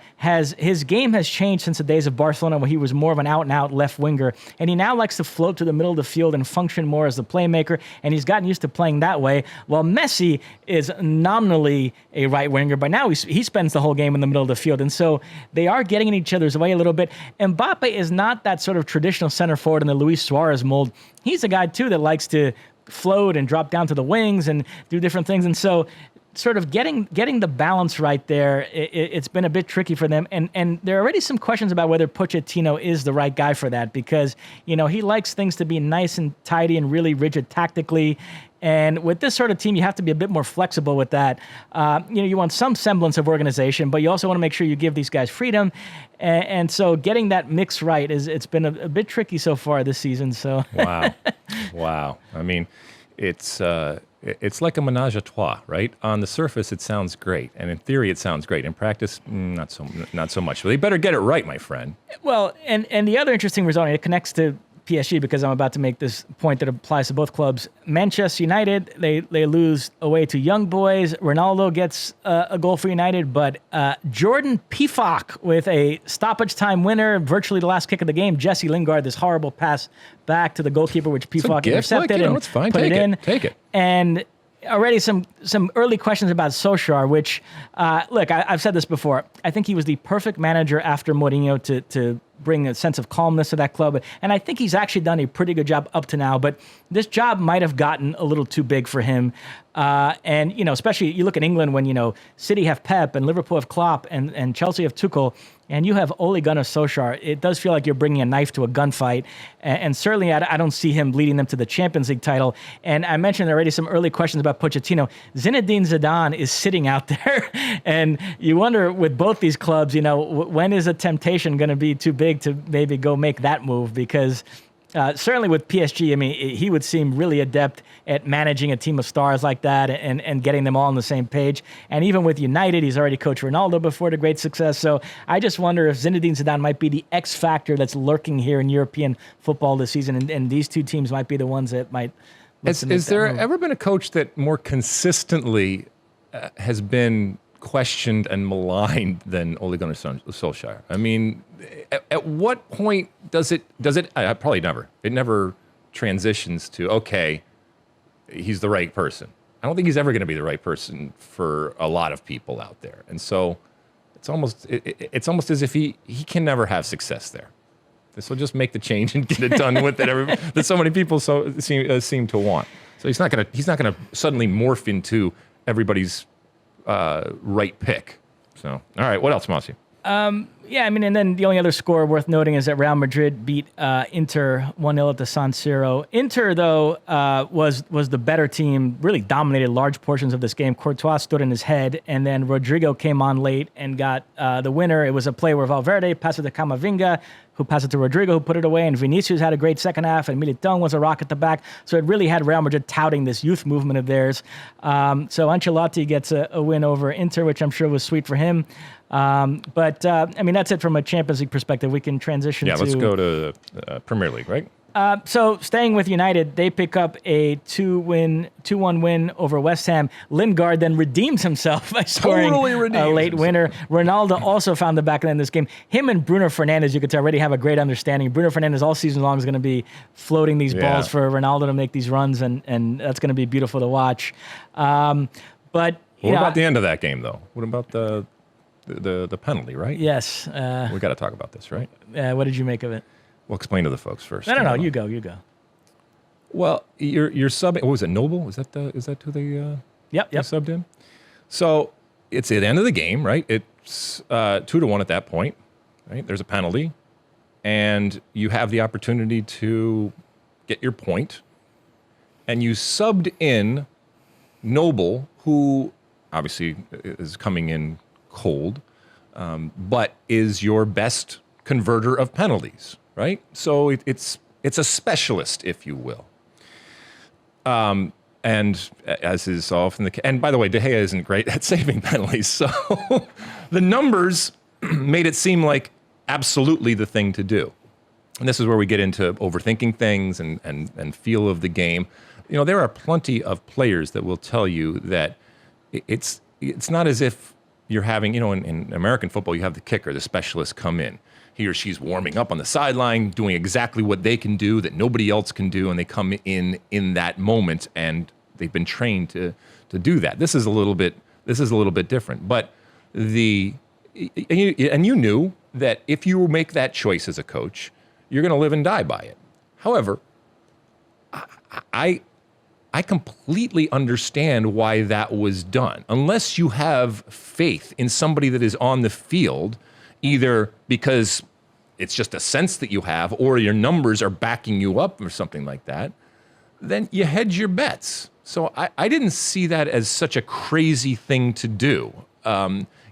his game has changed since the days of Barcelona where he was more of an out-and-out left winger. And he now likes to float to the middle of the field and function more as the playmaker. And he's gotten used to playing that way. While Messi is nominally a right winger, but now he spends the whole game in the middle of the field. And so they are getting in each other's way a little bit. Mbappe is not that sort of traditional center forward in the Luis Suarez mold. He's a guy, too, that likes to float and drop down to the wings and do different things. And so sort of getting the balance right there, it's been a bit tricky for them. And there are already some questions about whether Pochettino is the right guy for that because, he likes things to be nice and tidy and really rigid tactically. And with this sort of team, you have to be a bit more flexible with that. You want some semblance of organization, but you also want to make sure you give these guys freedom. And so getting that mix right it's been a bit tricky so far this season. So Wow. I mean, it's like a menage a trois, right? On the surface, it sounds great, and in theory, it sounds great. In practice, not so much. So they better get it right, my friend. Well, and the other interesting result, and it connects to PSG because I'm about to make this point that applies to both clubs. Manchester United, they lose away to Young Boys. Ronaldo gets a goal for United, but Jordan Pefok with a stoppage time winner, virtually the last kick of the game. Jesse Lingard, this horrible pass back to the goalkeeper, which Pefok intercepted and it's fine. put it in. Take it. And already some early questions about Solskjaer, which, look, I've said this before. I think he was the perfect manager after Mourinho to bring a sense of calmness to that club. And I think he's actually done a pretty good job up to now, but this job might have gotten a little too big for him. And, especially you look at England when, City have Pep and Liverpool have Klopp and Chelsea have Tuchel, and you have Ole Gunnar Solskjaer. It does feel like you're bringing a knife to a gunfight. And certainly I don't see him leading them to the Champions League title. And I mentioned already some early questions about Pochettino. Zinedine Zidane is sitting out there. And you wonder with both these clubs, when is a temptation going to be too big to maybe go make that move? Because certainly with PSG, I mean, he would seem really adept at managing a team of stars like that and getting them all on the same page. And even with United, he's already coached Ronaldo before to great success. So I just wonder if Zinedine Zidane might be the X factor that's lurking here in European football this season. And these two teams might be the ones that might. Has there ever been a coach that more consistently has been questioned and maligned than Ole Gunnar Solskjaer? I mean, at what point does it? Probably never. It never transitions to okay, he's the right person. I don't think he's ever going to be the right person for a lot of people out there, and so it's almost as if he can never have success there. So just make the change and get it done with it. That so many people seem to want. So he's not gonna suddenly morph into everybody's right pick. So, all right, what else, Mosse? Yeah, I mean, and then the only other score worth noting is that Real Madrid beat Inter 1-0 at the San Siro. Inter, though, was the better team, really dominated large portions of this game. Courtois stood in his head, and then Rodrigo came on late and got the winner. It was a play where Valverde passed it to Camavinga, who passed it to Rodrigo, who put it away, and Vinicius had a great second half, and Militão was a rock at the back. So it really had Real Madrid touting this youth movement of theirs. So Ancelotti gets a win over Inter, which I'm sure was sweet for him. But, I mean, that's it from a Champions League perspective. We can transition to... Yeah, let's go to Premier League, right? So staying with United, they pick up a 2-1 win over West Ham. Lingard then redeems himself by scoring a late winner. Ronaldo also found the back end of this game. Him and Bruno Fernandes, you could already have a great understanding. Bruno Fernandes all season long is going to be floating these balls for Ronaldo to make these runs, and that's going to be beautiful to watch. But what about the end of that game, though? What about the penalty, right? Yes. We got to talk about this, right? What did you make of it? Well, explain to the folks first. No. You go. Well, you're subbing. What was it? Noble? Is that who they? Yep. Subbed in. So it's at the end of the game, right? It's 2-1 at that point, right? There's a penalty, and you have the opportunity to get your point, and you subbed in Noble, who obviously is coming in cold, but is your best converter of penalties. Right, so it's a specialist, if you will, and as is often the case. And by the way, De Gea isn't great at saving penalties, so the numbers made it seem like absolutely the thing to do. And this is where we get into overthinking things and feel of the game. There are plenty of players that will tell you that it's not as if you're having, in American football, you have the kicker, the specialist come in. He or she's warming up on the sideline, doing exactly what they can do that nobody else can do, and they come in that moment, and they've been trained to do that. This is a little bit different. But you knew that if you make that choice as a coach, you're going to live and die by it. However, I completely understand why that was done. Unless you have faith in somebody that is on the field, either because it's just a sense that you have or your numbers are backing you up or something like that, then you hedge your bets. So I didn't see that as such a crazy thing to do.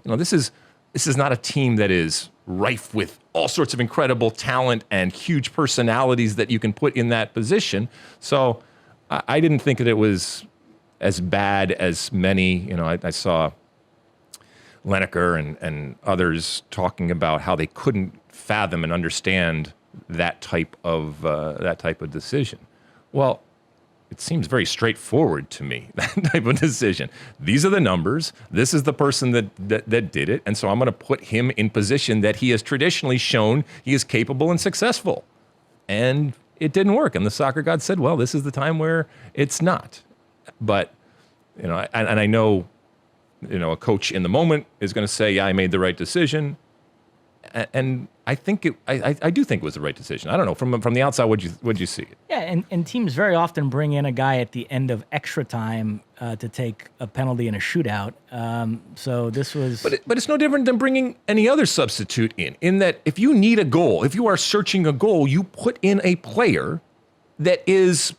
This is not a team that is rife with all sorts of incredible talent and huge personalities that you can put in that position. So I didn't think that it was as bad as many. I saw Lineker and others talking about how they couldn't fathom and understand that type of decision. Well, it seems very straightforward to me, that type of decision. These are the numbers. This is the person that did it, and so I'm going to put him in position that he has traditionally shown he is capable and successful. And it didn't work, and the soccer god said, "Well, this is the time where it's not." But I know. A coach in the moment is going to say, "Yeah, I made the right decision," and I think I do think it was the right decision. I don't know from the outside, what'd you see? Yeah, and teams very often bring in a guy at the end of extra time to take a penalty in a shootout. So this was, but it's no different than bringing any other substitute in that if you need a goal, if you are searching a goal, you put in a player that is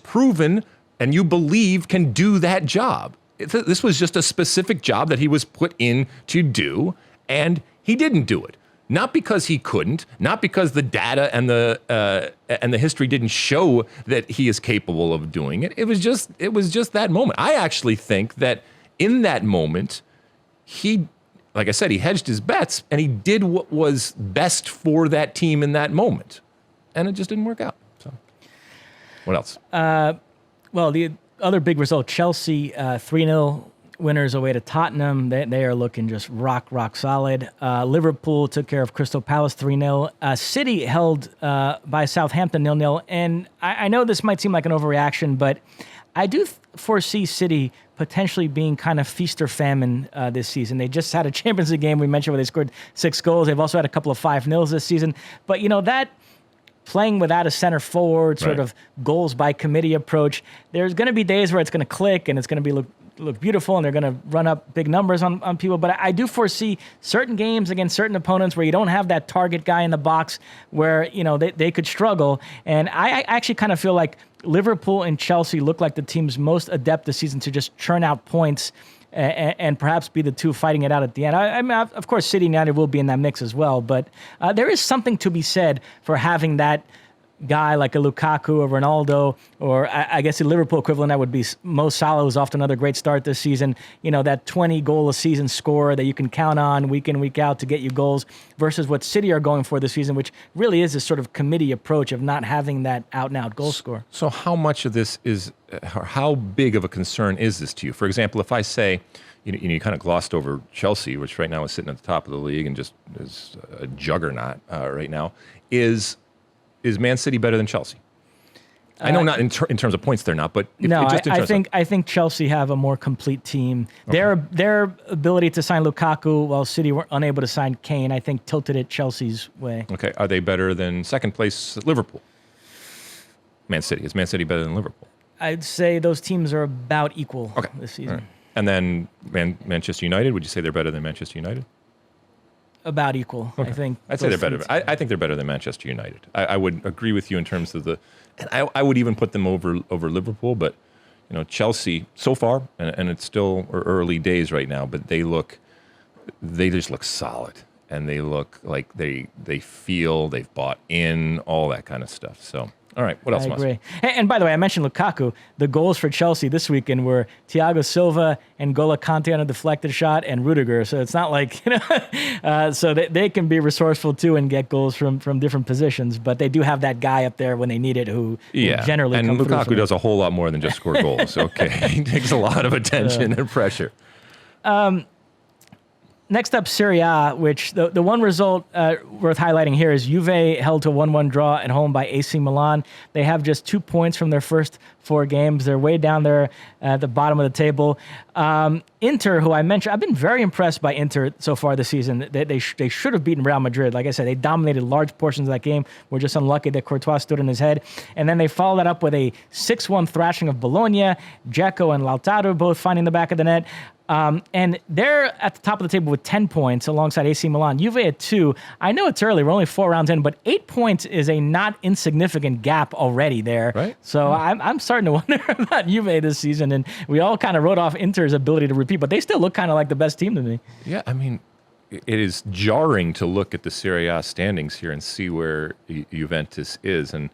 proven and you believe can do that job. This was just a specific job that he was put in to do, and he didn't do it. Not because he couldn't, not because the data and the history didn't show that he is capable of doing it. It was just that moment. I actually think that in that moment, like I said, he hedged his bets and he did what was best for that team in that moment, and it just didn't work out. So, what else? Well, the other big result, Chelsea 3-0 winners away to Tottenham. They are looking just rock solid. Liverpool took care of Crystal Palace 3-0. City held by Southampton 0-0. And I know this might seem like an overreaction, but I do foresee City potentially being kind of feast or famine this season. They just had a Champions League game we mentioned where they scored 6 goals. They've also had a couple of 5-0s this season. But, that playing without a center forward, sort of goals by committee approach, there's going to be days where it's going to click and it's going to be look beautiful and they're going to run up big numbers on people. But I do foresee certain games against certain opponents where you don't have that target guy in the box where, they could struggle. And I actually kind of feel like Liverpool and Chelsea look like the teams most adept this season to just churn out points and perhaps be the two fighting it out at the end. I mean, of course, City United will be in that mix as well, but there is something to be said for having that, guy like a Lukaku or Ronaldo, or I guess the Liverpool equivalent, that would be Mo Salah, who's off to another great start this season. That 20-goal-a-season scorer that you can count on week in, week out to get you goals, versus what City are going for this season, which really is this sort of committee approach of not having that out-and-out goal scorer. So how much of this is, how big of a concern is this to you? For example, if I say, you kind of glossed over Chelsea, which right now is sitting at the top of the league and just is a juggernaut right now. Is Man City better than Chelsea? I know not in terms of points they're not, but I think Chelsea have a more complete team. Okay. Their ability to sign Lukaku while City were unable to sign Kane, I think tilted it Chelsea's way. Okay, are they better than second place Liverpool? Man City. Is Man City better than Liverpool? I'd say those teams are about equal this season. Right. And then Manchester United, would you say they're better than Manchester United? About equal, okay. I think. I'd say they're better. I think they're better than Manchester United. I would agree with you in terms of and I would even put them over Liverpool, but Chelsea so far, and it's still early days right now, but they just look solid, and they look like they feel they've bought in, all that kind of stuff. So. All right, what else? I agree. And by the way, I mentioned Lukaku. The goals for Chelsea this weekend were Thiago Silva and N'Golo Kante on a deflected shot, and Rudiger. So it's not like so they can be resourceful too and get goals from different positions. But they do have that guy up there when they need it, who generally. And Lukaku does a whole lot more than just score goals. Okay, he takes a lot of attention and pressure. Next up, Serie A, which the one result worth highlighting here is Juve held to a 1-1 draw at home by AC Milan. They have just 2 points from their first 4 games. They're way down there at the bottom of the table. Inter, who I mentioned, I've been very impressed by Inter so far this season. They should have beaten Real Madrid. Like I said, they dominated large portions of that game. We're just unlucky that Courtois stood on his head. And then they followed that up with a 6-1 thrashing of Bologna. Dzeko and Lautaro both finding the back of the net. And they're at the top of the table with 10 points alongside AC Milan. Juve at 2. I know it's early. We're only 4 rounds in, but 8 points is a not insignificant gap already there. Right. So I'm starting to wonder about Juve this season. And we all kind of wrote off Inter's ability to repeat, but they still look kind of like the best team to me. Yeah, I mean, it is jarring to look at the Serie A standings here and see where Juventus is. And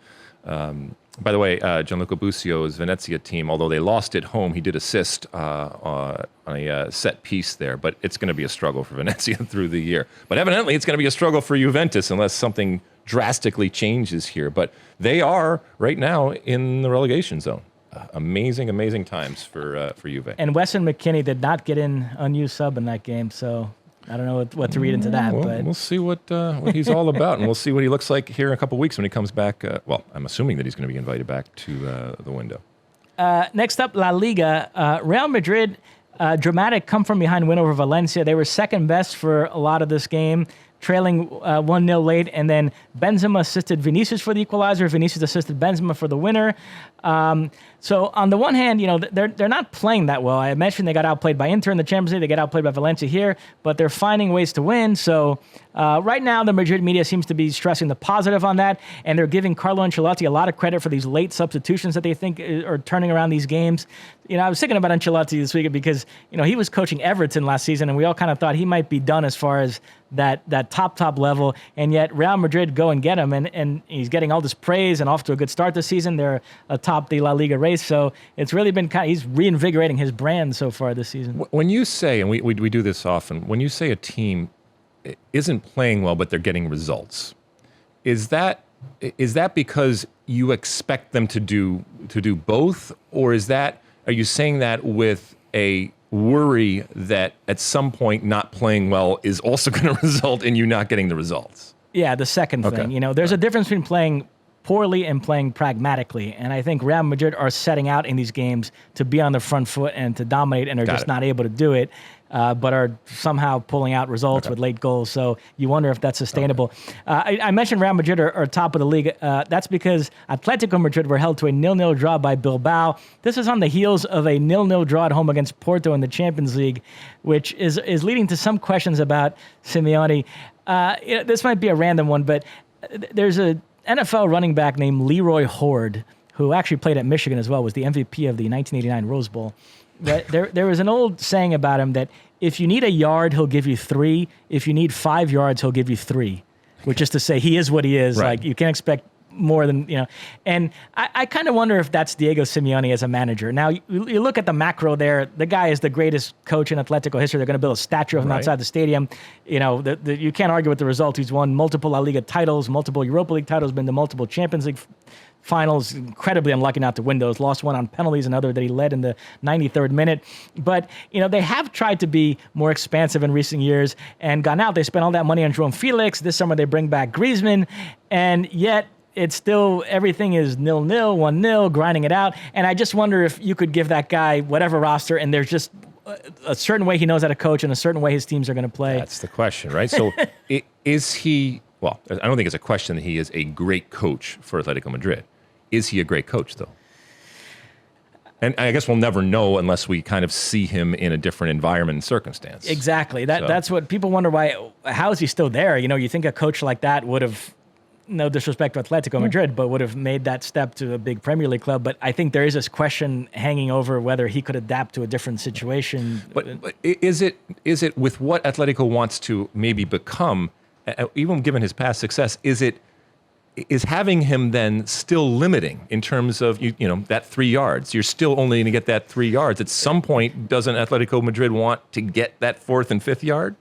by the way, Gianluca Busio's Venezia team, although they lost at home, he did assist on a set piece there. But it's going to be a struggle for Venezia through the year. But evidently, it's going to be a struggle for Juventus unless something drastically changes here. But they are right now in the relegation zone. Amazing times for Juve. And Weston McKennie did not get in unused sub in that game, so I don't know what to read into that. But we'll see what he's all about, and we'll see what he looks like here in a couple of weeks when he comes back. Well, I'm assuming that he's going to be invited back to the window. Next up, La Liga. Real Madrid, dramatic come-from-behind win over Valencia. They were second best for a lot of this game, trailing 1-0 late, and then Benzema assisted Vinicius for the equalizer. Vinicius assisted Benzema for the winner. So on the one hand, they're not playing that well. I mentioned they got outplayed by Inter in the Champions League. They got outplayed by Valencia here, but they're finding ways to win. So right now, the Madrid media seems to be stressing the positive on that, and they're giving Carlo Ancelotti a lot of credit for these late substitutions that they think are turning around these games. I was thinking about Ancelotti this week because he was coaching Everton last season, and we all kind of thought he might be done as far as that top level, and yet Real Madrid go and get him, and he's getting all this praise and off to a good start this season. They're atop the La Liga race, so it's really been he's reinvigorating his brand so far this season. When you say, and we do this often, when you say a team isn't playing well but they're getting results, is that because you expect them to do both, or are you saying that with a worry that at some point not playing well is also going to result in you not getting the results? Yeah, the second thing. There's a difference between playing poorly and playing pragmatically, and I think Real Madrid are setting out in these games to be on the front foot and to dominate, and are just not able to do it, but are somehow pulling out results with late goals. So you wonder if that's sustainable. I mentioned Real Madrid are top of the league. That's because Atletico Madrid were held to a 0-0 draw by Bilbao. This is on the heels of a 0-0 draw at home against Porto in the Champions League, which is leading to some questions about Simeone. This might be a random one, but there's a NFL running back named Leroy Horde, who actually played at Michigan as well, was the MVP of the 1989 Rose Bowl. There was an old saying about him that if you need a yard, he'll give you 3. If you need 5 yards, he'll give you 3, which is to say he is what he is. Right. Like, you can't expect more than, and I kind of wonder if that's Diego Simeone as a manager. Now, you look at the macro there, the guy is the greatest coach in Atletico history. They're going to build a statue of him outside the stadium. You can't argue with the result. He's won multiple La Liga titles, multiple Europa League titles, been to multiple Champions League finals, incredibly unlucky not to win those, lost one on penalties, another that he led in the 93rd minute. But, they have tried to be more expansive in recent years and gone out. They spent all that money on João Felix. This summer they bring back Griezmann, and yet it's still, everything is 0-0, 1-0, grinding it out. And I just wonder if you could give that guy whatever roster, and there's just a certain way he knows how to coach and a certain way his teams are going to play. That's the question, right? So is he, well, I don't think it's a question that he is a great coach for Atletico Madrid. Is he a great coach, though? And I guess we'll never know unless we kind of see him in a different environment and circumstance. Exactly. That's what people wonder, how is he still there? You think a coach like that would have, no disrespect to Atletico Madrid, but would have made that step to a big Premier League club. But I think there is this question hanging over whether he could adapt to a different situation. But is it with what Atletico wants to maybe become, even given his past success, is having him then still limiting in terms of, that 3 yards? You're still only going to get that 3 yards. At some point, doesn't Atletico Madrid want to get that 4th and 5th yard?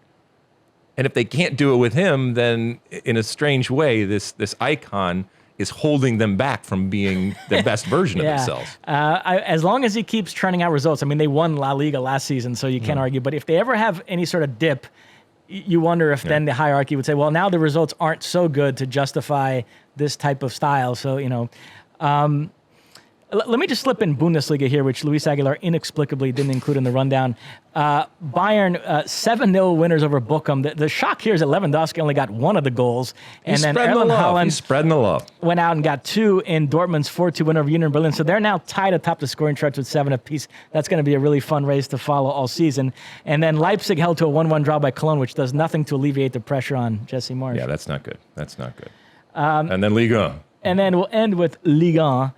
And if they can't do it with him, then in a strange way, this icon is holding them back from being the best version of themselves. As long as he keeps churning out results. I mean, they won La Liga last season, so you can't argue. But if they ever have any sort of dip, you wonder if then the hierarchy would say, well, now the results aren't so good to justify this type of style. So, let me just slip in Bundesliga here, which Luis Aguilar inexplicably didn't include in the rundown. Bayern, 7-0 winners over Bochum. The shock here is that Lewandowski only got one of the goals. And then Erling Haaland He's spreading the love. Went out and got 2 in Dortmund's 4-2 win over Union Berlin. So they're now tied atop the scoring charts with 7 apiece. That's going to be a really fun race to follow all season. And then Leipzig held to a 1-1 draw by Cologne, which does nothing to alleviate the pressure on Jesse Marsch. Yeah, that's not good. And then Liga. And then we'll end with Liga,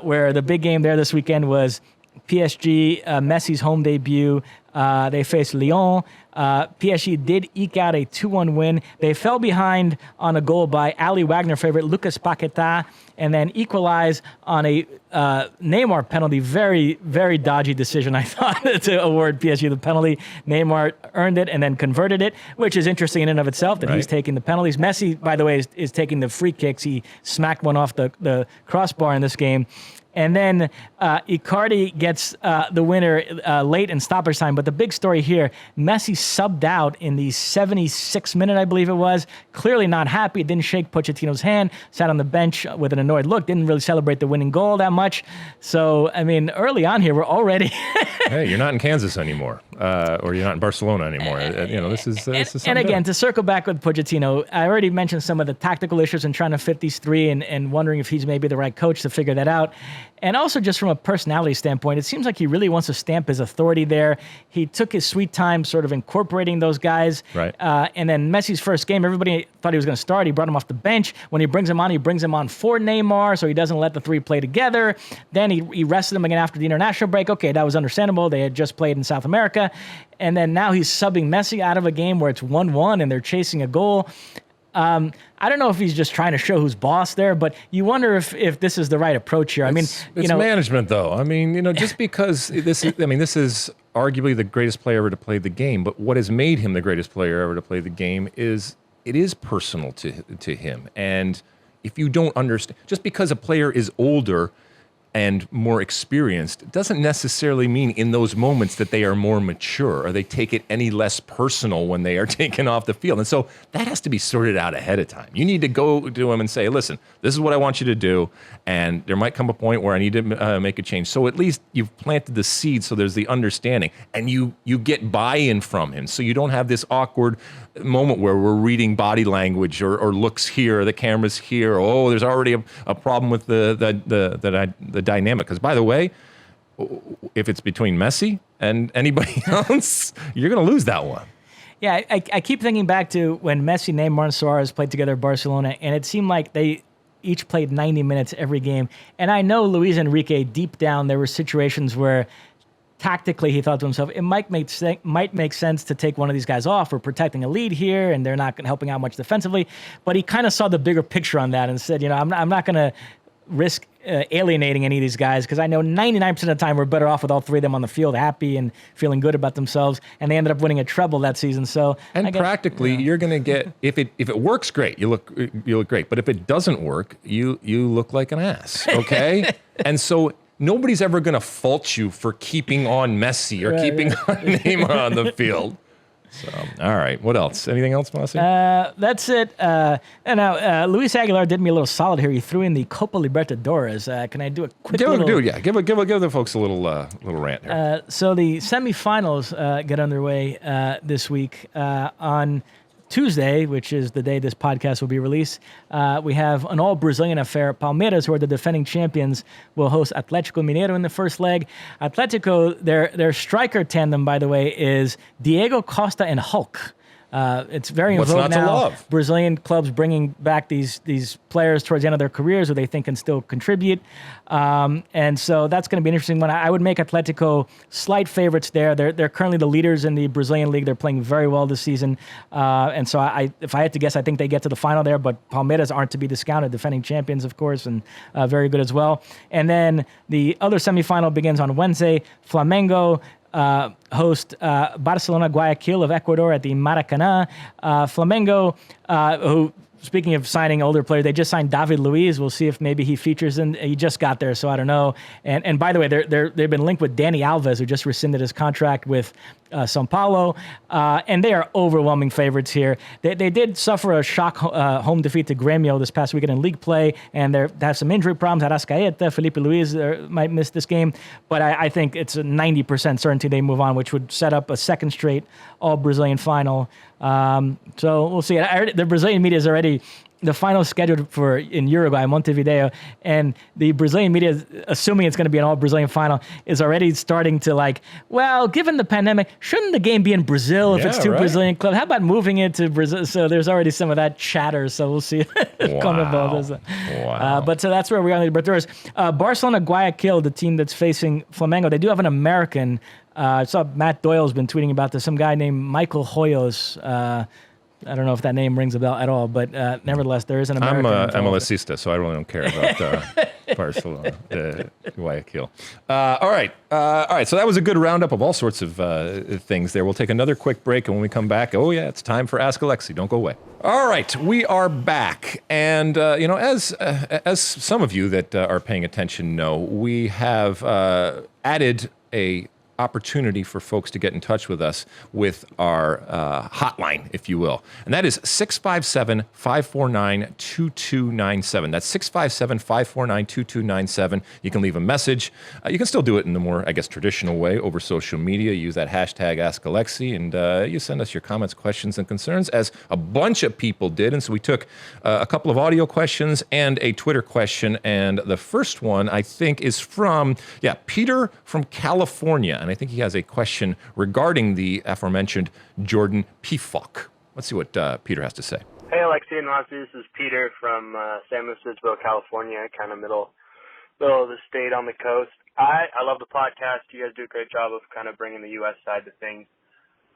where the big game there this weekend was PSG, Messi's home debut. They faced Lyon. PSG did eke out a 2-1 win. They fell behind on a goal by Ali Wagner favorite Lucas Paquetá, and then equalized on a Neymar penalty. Very, very dodgy decision, I thought, to award PSG the penalty. Neymar earned it and then converted it, which is interesting in and of itself that he's taking the penalties. Messi, by the way, is taking the free kicks. He smacked one off the crossbar in this game. And then Icardi gets the winner late in stoppage time. But the big story here, Messi subbed out in the 76th minute, I believe it was. Clearly not happy. Didn't shake Pochettino's hand. Sat on the bench with an annoyed look. Didn't really celebrate the winning goal that much. So, I mean, early on here, we're already... Hey, you're not in Kansas anymore. Or you're not in Barcelona anymore. This is something. And again, to circle back with Pochettino, I already mentioned some of the tactical issues and trying to fit these three and wondering if he's maybe the right coach to figure that out. And also just from a personality standpoint, it seems like he really wants to stamp his authority there. He took his sweet time sort of incorporating those guys. Right. And then Messi's first game, everybody thought he was going to start. He brought him off the bench. When he brings him on for Neymar, so he doesn't let the three play together. Then he rested him again after the international break. Okay, that was understandable. They had just played in South America. And then now he's subbing Messi out of a game where it's 1-1 and they're chasing a goal. I don't know if he's just trying to show who's boss there, but you wonder if this is the right approach here. It's management, though. I mean, just because this is arguably the greatest player ever to play the game, but what has made him the greatest player ever to play the game is it is personal to him. And if you don't understand, just because a player is older and more experienced doesn't necessarily mean in those moments that they are more mature or they take it any less personal when they are taken off the field. And so that has to be sorted out ahead of time. You need to go to him and say, listen, this is what I want you to do, and there might come a point where I need to make a change. So at least you've planted the seed so there's the understanding, and you get buy-in from him so you don't have this awkward moment where we're reading body language or looks here, the camera's here. Oh, there's already a problem with the dynamic. Because, by the way, if it's between Messi and anybody else, you're going to lose that one. Yeah, I keep thinking back to when Messi, Neymar, and Suarez played together at Barcelona, and it seemed like they each played 90 minutes every game. And I know Luis Enrique, deep down, there were situations where tactically, he thought to himself, it might make sense to take one of these guys off. We're protecting a lead here, and they're not helping out much defensively. But he kind of saw the bigger picture on that and said, I'm not going to risk alienating any of these guys because I know 99% of the time we're better off with all three of them on the field, happy and feeling good about themselves. And they ended up winning a treble that season. So and practically, you're going to get if it works, great. You look great. But if it doesn't work, you look like an ass. Okay, and so. Nobody's ever going to fault you for keeping on Messi or keeping on Neymar on the field. So, all right. What else? Anything else, Mosse? That's it. And now, Luis Aguilar did me a little solid here. He threw in the Copa Libertadores. Can I do a quick Give the folks a little rant here. So the semifinals get underway this week on Tuesday, which is the day this podcast will be released. We have an all-Brazilian affair. Palmeiras, who are the defending champions, will host Atlético Mineiro in the first leg. Atlético, their striker tandem, by the way, is Diego Costa and Hulk. It's very in vogue now. Love? Brazilian clubs bringing back these players towards the end of their careers who they think can still contribute. And so that's going to be an interesting one. I would make Atletico slight favorites there. They're currently the leaders in the Brazilian league. They're playing very well this season. And so if I had to guess, I think they get to the final there. But Palmeiras aren't to be discounted, defending champions, of course, and very good as well. And then the other semifinal begins on Wednesday. Flamengo host Barcelona Guayaquil of Ecuador at the Maracanã. Flamengo, who, speaking of signing older players, they just signed David Luiz. We'll see if maybe he features in. He just got there, so I don't know. And by the way, they've been linked with Dani Alves, who just rescinded his contract with São Paulo, and they are overwhelming favorites here. They did suffer a shock home defeat to Grêmio this past weekend in league play, and they have some injury problems. Arrascaeta, Felipe Luiz might miss this game, but I think it's a 90% certainty they move on, which would set up a second straight all-Brazilian final. So we'll see. The Brazilian media is already the final scheduled for in Uruguay, Montevideo, and the Brazilian media, assuming it's going to be an all-Brazilian final, is already starting to given the pandemic, shouldn't the game be in Brazil if it's two Brazilian clubs? How about moving it to Brazil? So there's already some of that chatter, so we'll see. Wow. But so that's where we are in the Libertadores. Barcelona Guayaquil, the team that's facing Flamengo, they do have an American. I saw Matt Doyle's been tweeting about this, some guy named Michael Hoyos. I don't know if that name rings a bell at all, but nevertheless, there is an American. I'm a Lasista, so I really don't care about Barcelona, Guayaquil. All right. So that was a good roundup of all sorts of things there. We'll take another quick break, and when we come back, it's time for Ask Alexi. Don't go away. All right, we are back, and as some of you that are paying attention know, we have added a opportunity for folks to get in touch with us with our hotline, if you will. And that is 657-549-2297. That's 657-549-2297. You can leave a message. You can still do it in the more, traditional way over social media. Use that hashtag AskAlexi, and you send us your comments, questions, and concerns, as a bunch of people did. And so we took a couple of audio questions and a Twitter question. And the first one, I think, is from, Peter from California. And I think he has a question regarding the aforementioned Jordan Pefok. Let's see what Peter has to say. Hey, Alexi and Mosse. This is Peter from San Francisco, California, kind of middle of the state on the coast. I love the podcast. You guys do a great job of kind of bringing the U.S. side to things.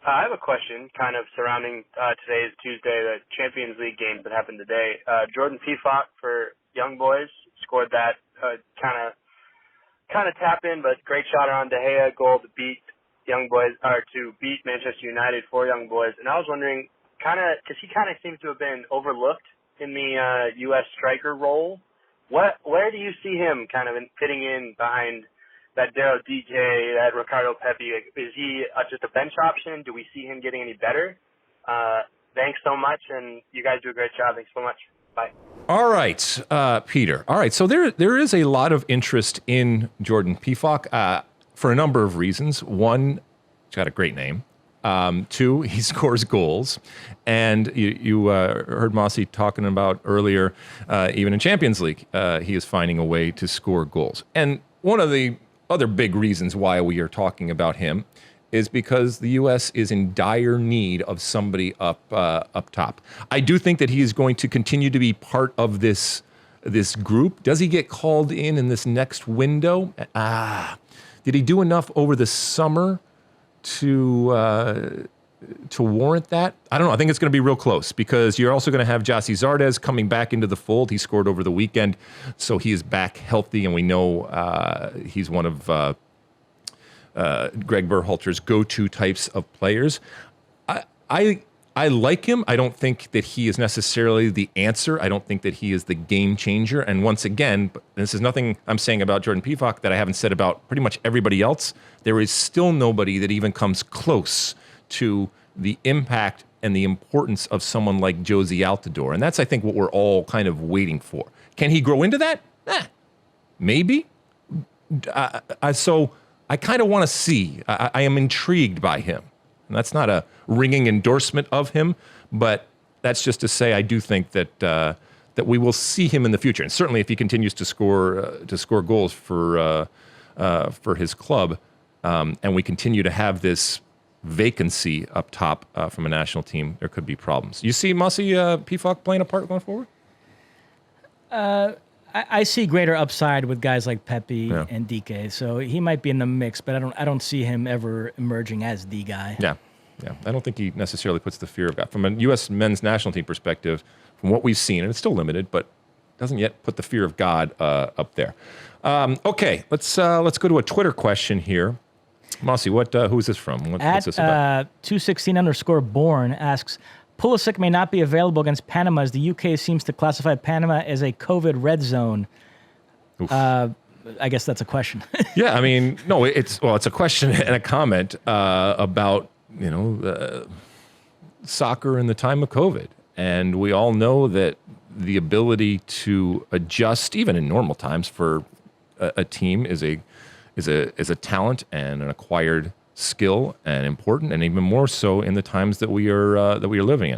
I have a question kind of surrounding today's Tuesday, the Champions League games that happened today. Jordan Pefok for Young Boys scored that kind of tap in, but great shot on De Gea goal to beat Young Boys, or to beat Manchester United for Young Boys. And I was wondering, because he kind of seems to have been overlooked in the U.S. striker role. Where do you see him kind of fitting in behind that Daryl DJ, that Ricardo Pepi? Is he just a bench option? Do we see him getting any better? Thanks so much, and you guys do a great job. Thanks so much. Bye. All right, Peter. All right, so there is a lot of interest in Jordan Pefok for a number of reasons. One, he's got a great name. Two, he scores goals. And you heard Mosse talking about earlier, even in Champions League, he is finding a way to score goals. And one of the other big reasons why we are talking about him is because the U.S. is in dire need of somebody up top. I do think that he is going to continue to be part of this group. Does he get called in this next window? Did he do enough over the summer to warrant that? I don't know. I think it's going to be real close because you're also going to have Jossie Zardes coming back into the fold. He scored over the weekend, so he is back healthy, and we know he's one of Gregg Berhalter's go-to types of players. I like him. I don't think that he is necessarily the answer. I don't think that he is the game changer. And once again, this is nothing I'm saying about Jordan Pefok that I haven't said about pretty much everybody else. There is still nobody that even comes close to the impact and the importance of someone like Jozy Altidore. And that's, I think, what we're all kind of waiting for. Can he grow into that? Maybe. So I kind of want to see. I am intrigued by him. And that's not a ringing endorsement of him, but that's just to say I do think that that we will see him in the future. And certainly if he continues to score goals for his club, and we continue to have this vacancy up top from a national team, there could be problems. You see Mosse Pefok playing a part going forward? I see greater upside with guys like Pepe and DK, so he might be in the mix, but I don't see him ever emerging as the guy. Yeah. I don't think he necessarily puts the fear of God. From a U.S. men's national team perspective, from what we've seen, and it's still limited, but doesn't yet put the fear of God up there. Okay, let's go to a Twitter question here. Mosse, who is this from? What's this about? 216_born asks, Pulisic may not be available against Panama as the UK seems to classify Panama as a COVID red zone. I guess that's a question. Yeah, I mean, no, it's a question and a comment about, soccer in the time of COVID. And we all know that the ability to adjust, even in normal times, for a team is a talent and an acquired skill and important, and even more so in the times that we are living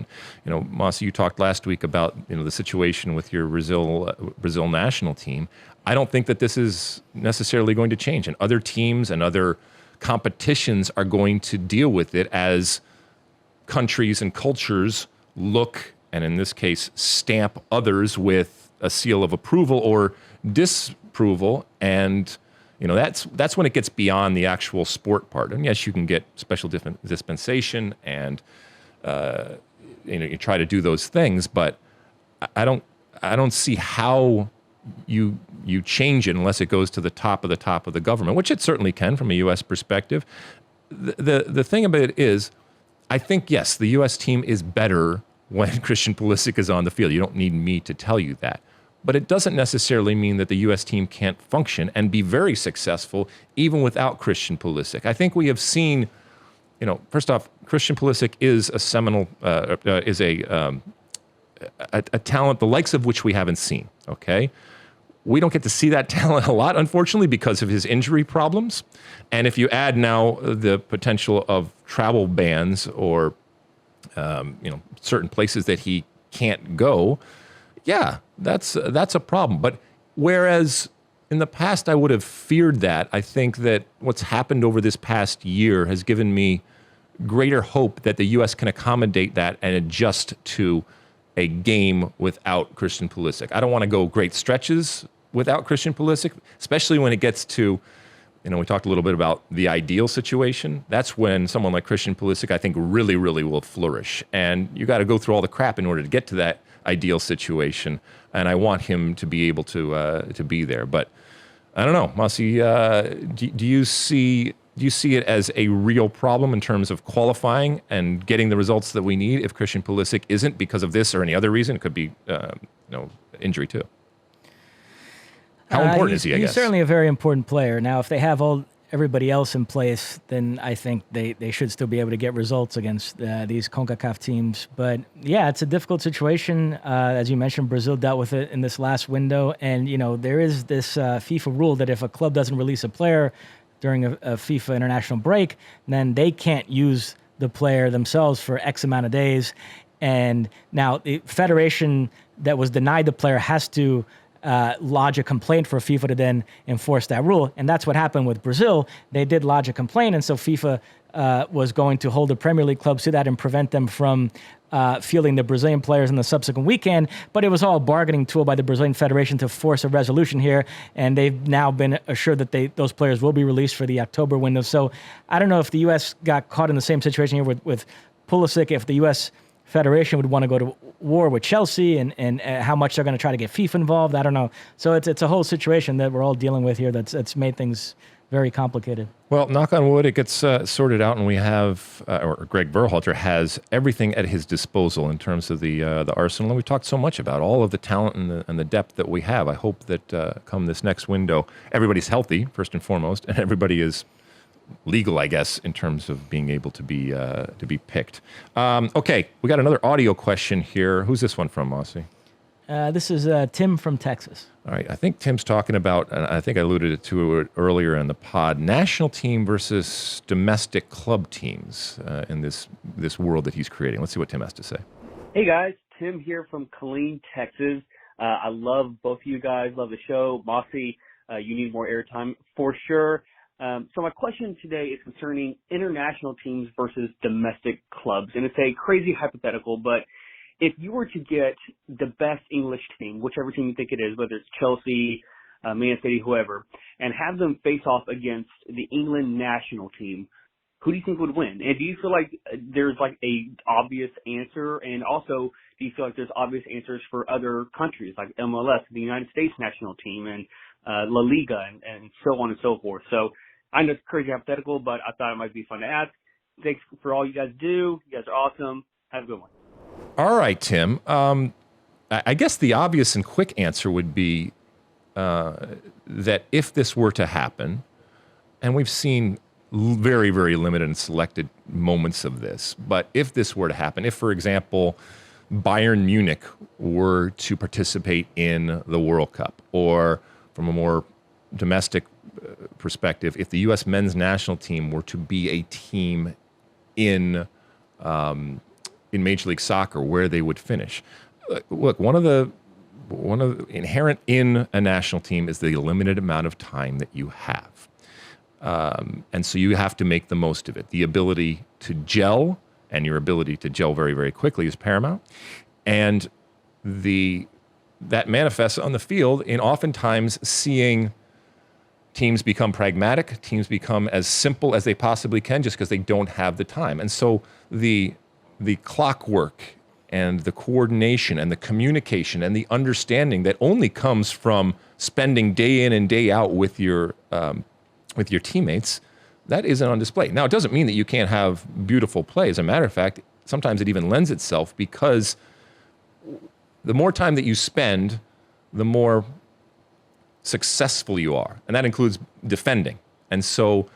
in. Mosse, you talked last week about the situation with your Brazil national team. I don't think that this is necessarily going to change, and other teams and other competitions are going to deal with it as countries and cultures look, and in this case, stamp others with a seal of approval or disapproval, and that's when it gets beyond the actual sport part. And yes, you can get special dispensation and you try to do those things, but I don't see how you change it unless it goes to the top of the government, which it certainly can from a U.S. perspective. The thing about it is, I think, yes, the U.S. team is better when Christian Pulisic is on the field. You don't need me to tell you that. But it doesn't necessarily mean that the U.S. team can't function and be very successful even without Christian Pulisic. I think we have seen, first off, Christian Pulisic is a seminal, is a talent the likes of which we haven't seen, okay? We don't get to see that talent a lot, unfortunately, because of his injury problems. And if you add now the potential of travel bans or, certain places that he can't go, yeah, that's a problem. But whereas in the past I would have feared that, I think that what's happened over this past year has given me greater hope that the U.S. can accommodate that and adjust to a game without Christian Pulisic. I don't want to go great stretches without Christian Pulisic, especially when it gets to, we talked a little bit about the ideal situation. That's when someone like Christian Pulisic, I think, really, really will flourish. And you got to go through all the crap in order to get to that ideal situation. And I want him to be able to be there. But I don't know, Mosse, do you see it as a real problem in terms of qualifying and getting the results that we need if Christian Pulisic isn't because of this or any other reason? It could be, injury too. How important is he, I guess? He's certainly a very important player. Now, if they have everybody else in place, then I think they should still be able to get results against these CONCACAF teams. But yeah, it's a difficult situation. As you mentioned, Brazil dealt with it in this last window. And, there is this FIFA rule that if a club doesn't release a player during a FIFA international break, then they can't use the player themselves for X amount of days. And now the federation that was denied the player has to lodge a complaint for FIFA to then enforce that rule. And that's what happened with Brazil. They did lodge a complaint, and so FIFA was going to hold the Premier League clubs to that and prevent them from fielding the Brazilian players in the subsequent weekend. But it was all a bargaining tool by the Brazilian Federation to force a resolution here, and they've now been assured that those players will be released for the October window. So I don't know if the U.S. got caught in the same situation here with Pulisic, if the U.S. Federation would want to go to war with Chelsea and how much they're going to try to get FIFA involved. I don't know. So it's a whole situation that we're all dealing with here that's made things very complicated. Well, knock on wood, it gets sorted out, and we have, or Gregg Berhalter has everything at his disposal in terms of the arsenal. And we talked so much about all of the talent and the depth that we have. I hope that come this next window, everybody's healthy, first and foremost, and everybody is legal, I guess, in terms of being able to be picked. Okay, we got another audio question here. Who's this one from, Mosse? This is Tim from Texas. All right, I think Tim's talking about, and I think I alluded to it earlier in the pod, national team versus domestic club teams in this world that he's creating. Let's see what Tim has to say. Hey guys, Tim here from Killeen, Texas. I love both of you guys, love the show. Mosse, you need more airtime for sure. So my question today is concerning international teams versus domestic clubs. And it's a crazy hypothetical, but if you were to get the best English team, whichever team you think it is, whether it's Chelsea, Man City, whoever, and have them face off against the England national team, who do you think would win? And do you feel like there's like a obvious answer? And also, do you feel like there's obvious answers for other countries like MLS, the United States national team, and La Liga, and so on and so forth? So I know it's crazy hypothetical, but I thought it might be fun to ask. Thanks for all you guys do. You guys are awesome. Have a good one. All right, Tim. I guess the obvious and quick answer would be that if this were to happen, and we've seen very, very limited and selected moments of this, but if this were to happen, if, for example, Bayern Munich were to participate in the World Cup, or from a more domestic perspective, if the U.S. men's national team were to be a team in Major League Soccer, where they would finish. Look, one of the inherent in a national team is the limited amount of time that you have, and so you have to make the most of it. The ability to gel, and your ability to gel very, very quickly, is paramount, and that manifests on the field in oftentimes seeing teams become pragmatic, teams become as simple as they possibly can, just because they don't have the time, and so the clockwork and the coordination and the communication and the understanding that only comes from spending day in and day out with your teammates, that isn't on display. Now, it doesn't mean that you can't have beautiful play. As a matter of fact, sometimes it even lends itself, because the more time that you spend, the more successful you are. And that includes defending. And so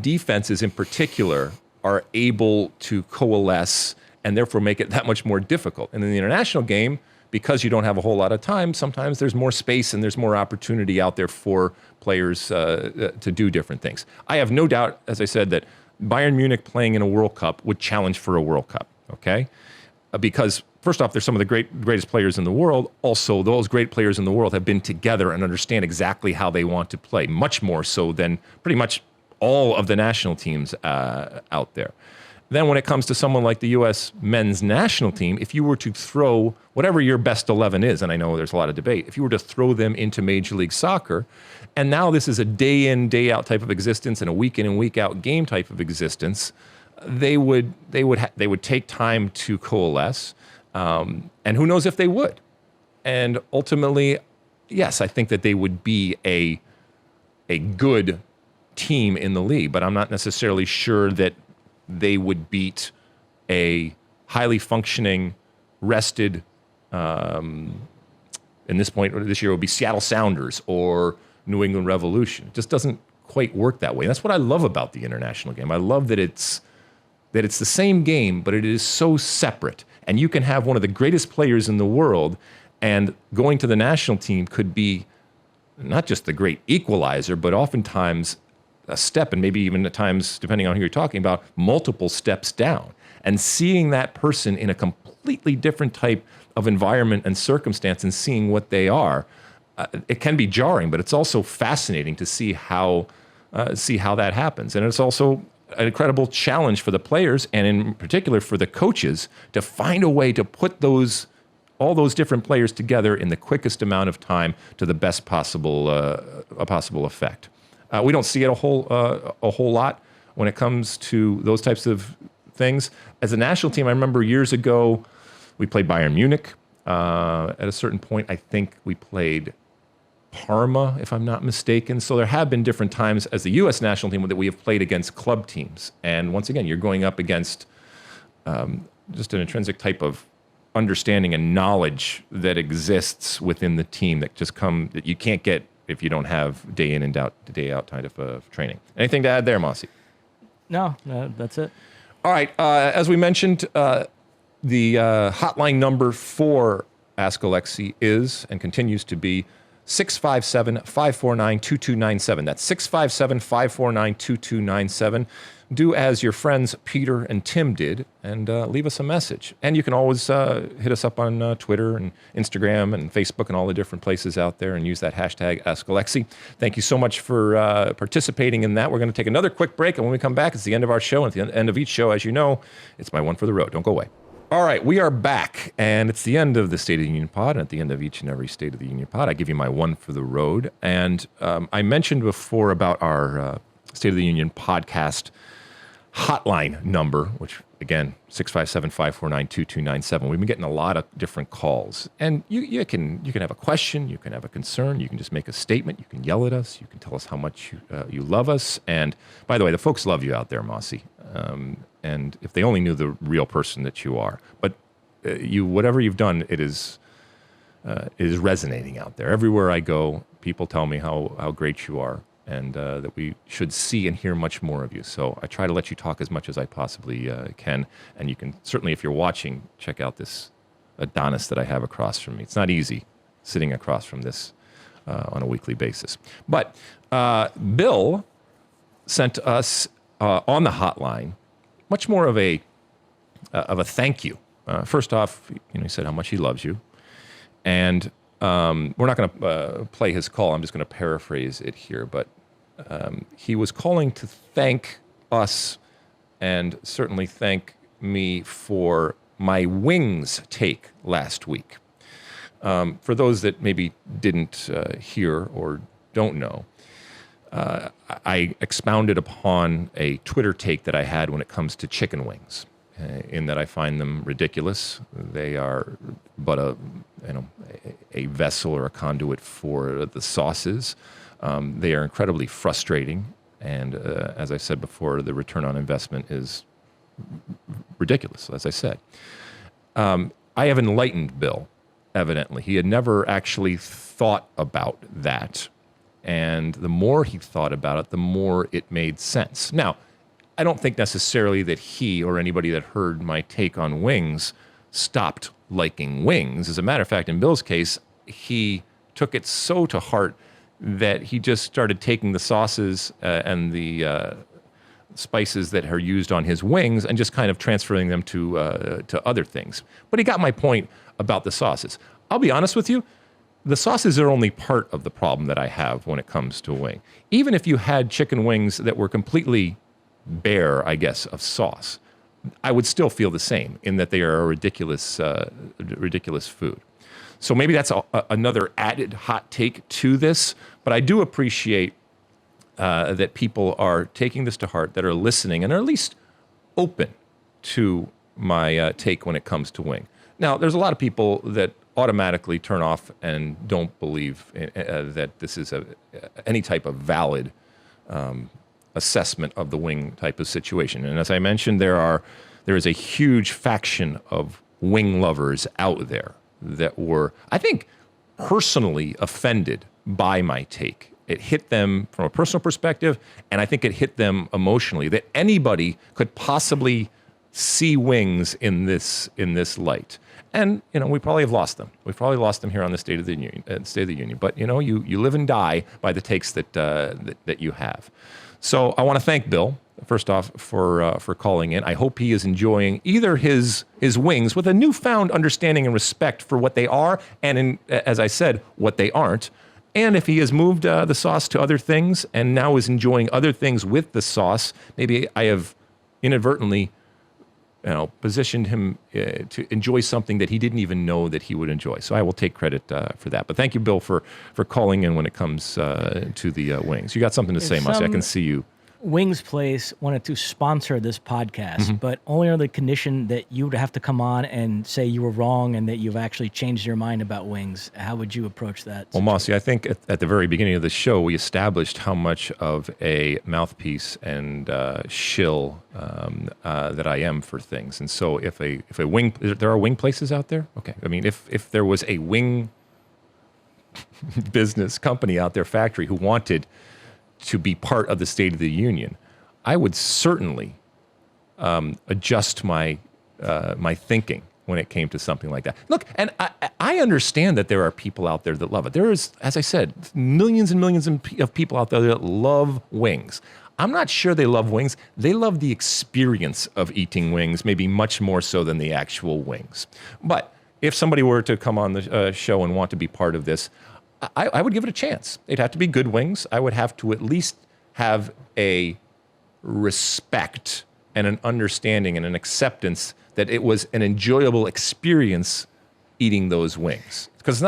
defenses in particular are able to coalesce and therefore make it that much more difficult. And in the international game, because you don't have a whole lot of time, sometimes there's more space and there's more opportunity out there for players to do different things. I have no doubt, as I said, that Bayern Munich playing in a World Cup would challenge for a World Cup, okay? Because first off, they're some of the greatest players in the world. Also, those great players in the world have been together and understand exactly how they want to play, much more so than pretty much all of the national teams out there. Then when it comes to someone like the U.S. men's national team, if you were to throw whatever your best 11 is, and I know there's a lot of debate, if you were to throw them into Major League Soccer, and now this is a day in, day out type of existence and a week in and week out game type of existence, they would take time to coalesce, and who knows if they would. And ultimately, yes, I think that they would be a good team in the league, but I'm not necessarily sure that they would beat a highly functioning, rested, in this year it would be Seattle Sounders or New England Revolution. It just doesn't quite work that way. And that's what I love about the international game. I love that it's the same game, but it is so separate. And you can have one of the greatest players in the world, and going to the national team could be not just the great equalizer, but oftentimes a step, and maybe even at times, depending on who you're talking about, multiple steps down. And seeing that person in a completely different type of environment and circumstance and seeing what they are, it can be jarring, but it's also fascinating to see how that happens. And it's also an incredible challenge for the players, and in particular for the coaches, to find a way to put all those different players together in the quickest amount of time to the best possible effect. We don't see it a whole lot when it comes to those types of things. As a national team, I remember years ago we played Bayern Munich. At a certain point, I think we played Parma, if I'm not mistaken. So there have been different times as the U.S. national team that we have played against club teams. And once again, you're going up against just an intrinsic type of understanding and knowledge that exists within the team that you can't get if you don't have day in and day out kind of training. Anything to add there, Mosse? No, that's it. All right. As we mentioned, the hotline number for AskAlexi is and continues to be 657-549-2297. That's 657-549-2297. Do as your friends Peter and Tim did and leave us a message. And you can always hit us up on Twitter and Instagram and Facebook and all the different places out there and use that hashtag AskAlexi. Thank you so much for participating in that. We're going to take another quick break, and when we come back, it's the end of our show. And at the end of each show, as you know, it's my one for the road. Don't go away. All right, we are back, and it's the end of the State of the Union pod, and at the end of each and every State of the Union pod, I give you my one for the road. And I mentioned before about our State of the Union podcast hotline number, which, again, 657-549-2297. We've been getting a lot of different calls. And you can have a question, you can have a concern, you can just make a statement, you can yell at us, you can tell us how much you love us. And, by the way, the folks love you out there, Mosse. And if they only knew the real person that you are. But whatever you've done, it is resonating out there. Everywhere I go, people tell me how great you are, and that we should see and hear much more of you. So I try to let you talk as much as I possibly can. And you can certainly, if you're watching, check out this Adonis that I have across from me. It's not easy sitting across from this on a weekly basis. But Bill sent us on the hotline much more of a thank you. First off, he said how much he loves you, and we're not going to play his call. I'm just going to paraphrase it here. But he was calling to thank us and certainly thank me for my wings take last week. For those that maybe didn't hear or don't know, I expounded upon a Twitter take that I had when it comes to chicken wings, in that I find them ridiculous. They are but a vessel or a conduit for the sauces. They are incredibly frustrating, and as I said before, the return on investment is ridiculous, as I said. I have enlightened Bill, evidently. He had never actually thought about that. And the more he thought about it, the more it made sense. Now, I don't think necessarily that he or anybody that heard my take on wings stopped liking wings. As a matter of fact, in Bill's case, he took it so to heart that he just started taking the sauces and the spices that are used on his wings and just kind of transferring them to other things. But he got my point about the sauces. I'll be honest with you. The sauces are only part of the problem that I have when it comes to a wing. Even if you had chicken wings that were completely bare, I guess, of sauce, I would still feel the same in that they are a ridiculous food. So maybe that's another added hot take to this, but I do appreciate that people are taking this to heart, that are listening, and are at least open to my take when it comes to wing. Now, there's a lot of people that automatically turn off and don't believe that this is any type of valid assessment of the wing type of situation. And as I mentioned, there is a huge faction of wing lovers out there that were, I think, personally offended by my take. It hit them from a personal perspective, and I think it hit them emotionally, that anybody could possibly see wings in this light. And, we probably have lost them. We've probably lost them here on the State of the Union. But, you live and die by the takes that you have. So I want to thank Bill, first off, for calling in. I hope he is enjoying either his wings with a newfound understanding and respect for what they are, and as I said, what they aren't. And if he has moved the sauce to other things and now is enjoying other things with the sauce, maybe I have inadvertently positioned him to enjoy something that he didn't even know that he would enjoy. So I will take credit for that. But thank you, Bill, for calling in when it comes to the wings. You got something to say, Mosse? I can see you. Wings Place wanted to sponsor this podcast, but only on the condition that you would have to come on and say you were wrong and that you've actually changed your mind about wings. How would you approach that? Well, Mosse, I think at the very beginning of the show, we established how much of a mouthpiece and shill that I am for things. And so if a wing, there are wing places out there? Okay. I mean, if there was a wing business company out there, factory, who wanted to be part of the State of the Union, I would certainly adjust my thinking when it came to something like that. Look, and I understand that there are people out there that love it. There is, as I said, millions and millions of people out there that love wings. I'm not sure they love wings. They love the experience of eating wings, maybe much more so than the actual wings. But if somebody were to come on the show and want to be part of this, I would give it a chance. It'd have to be good wings. I would have to at least have a respect and an understanding and an acceptance that it was an enjoyable experience eating those wings. Because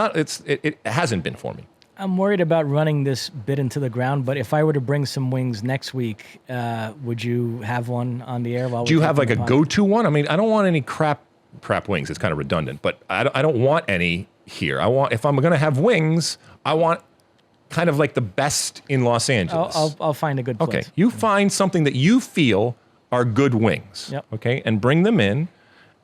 it hasn't been for me. I'm worried about running this bit into the ground, but if I were to bring some wings next week, would you have one on the air? Do you have like a go-to one? I mean, I don't want any crap wings. It's kind of redundant, but I don't want any here. If I'm going to have wings, I want kind of like the best in Los Angeles. I'll find a good place. Okay, you find something that you feel are good wings. Yep. Okay, and bring them in.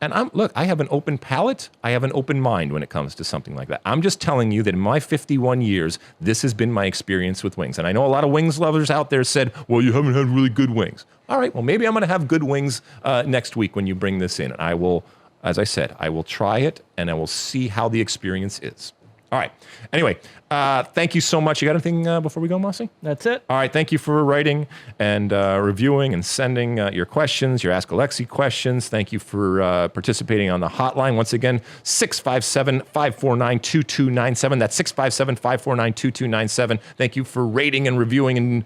And I have an open palate. I have an open mind when it comes to something like that. I'm just telling you that in my 51 years, this has been my experience with wings. And I know a lot of wings lovers out there said, well, you haven't had really good wings. All right, well, maybe I'm going to have good wings next week when you bring this in. And I will, as I said, I will try it and I will see how the experience is. All right. Anyway, thank you so much. You got anything before we go, Mosse? That's it. All right. Thank you for writing and reviewing and sending your questions, your AskAlexi questions. Thank you for participating on the hotline. Once again, 657-549-2297. That's 657-549-2297. Thank you for rating and reviewing and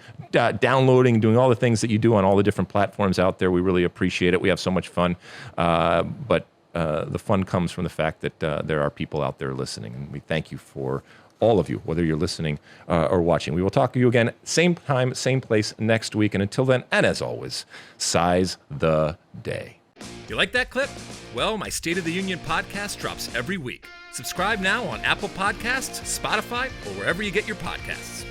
downloading and doing all the things that you do on all the different platforms out there. We really appreciate it. We have so much fun. But the fun comes from the fact that there are people out there listening, and we thank you for all of you, whether you're listening or watching. We will talk to you again, same time, same place next week, and until then, and as always, size the day. You like that clip? Well, my State of the Union podcast drops every week. Subscribe now on Apple Podcasts, Spotify, or wherever you get your podcasts.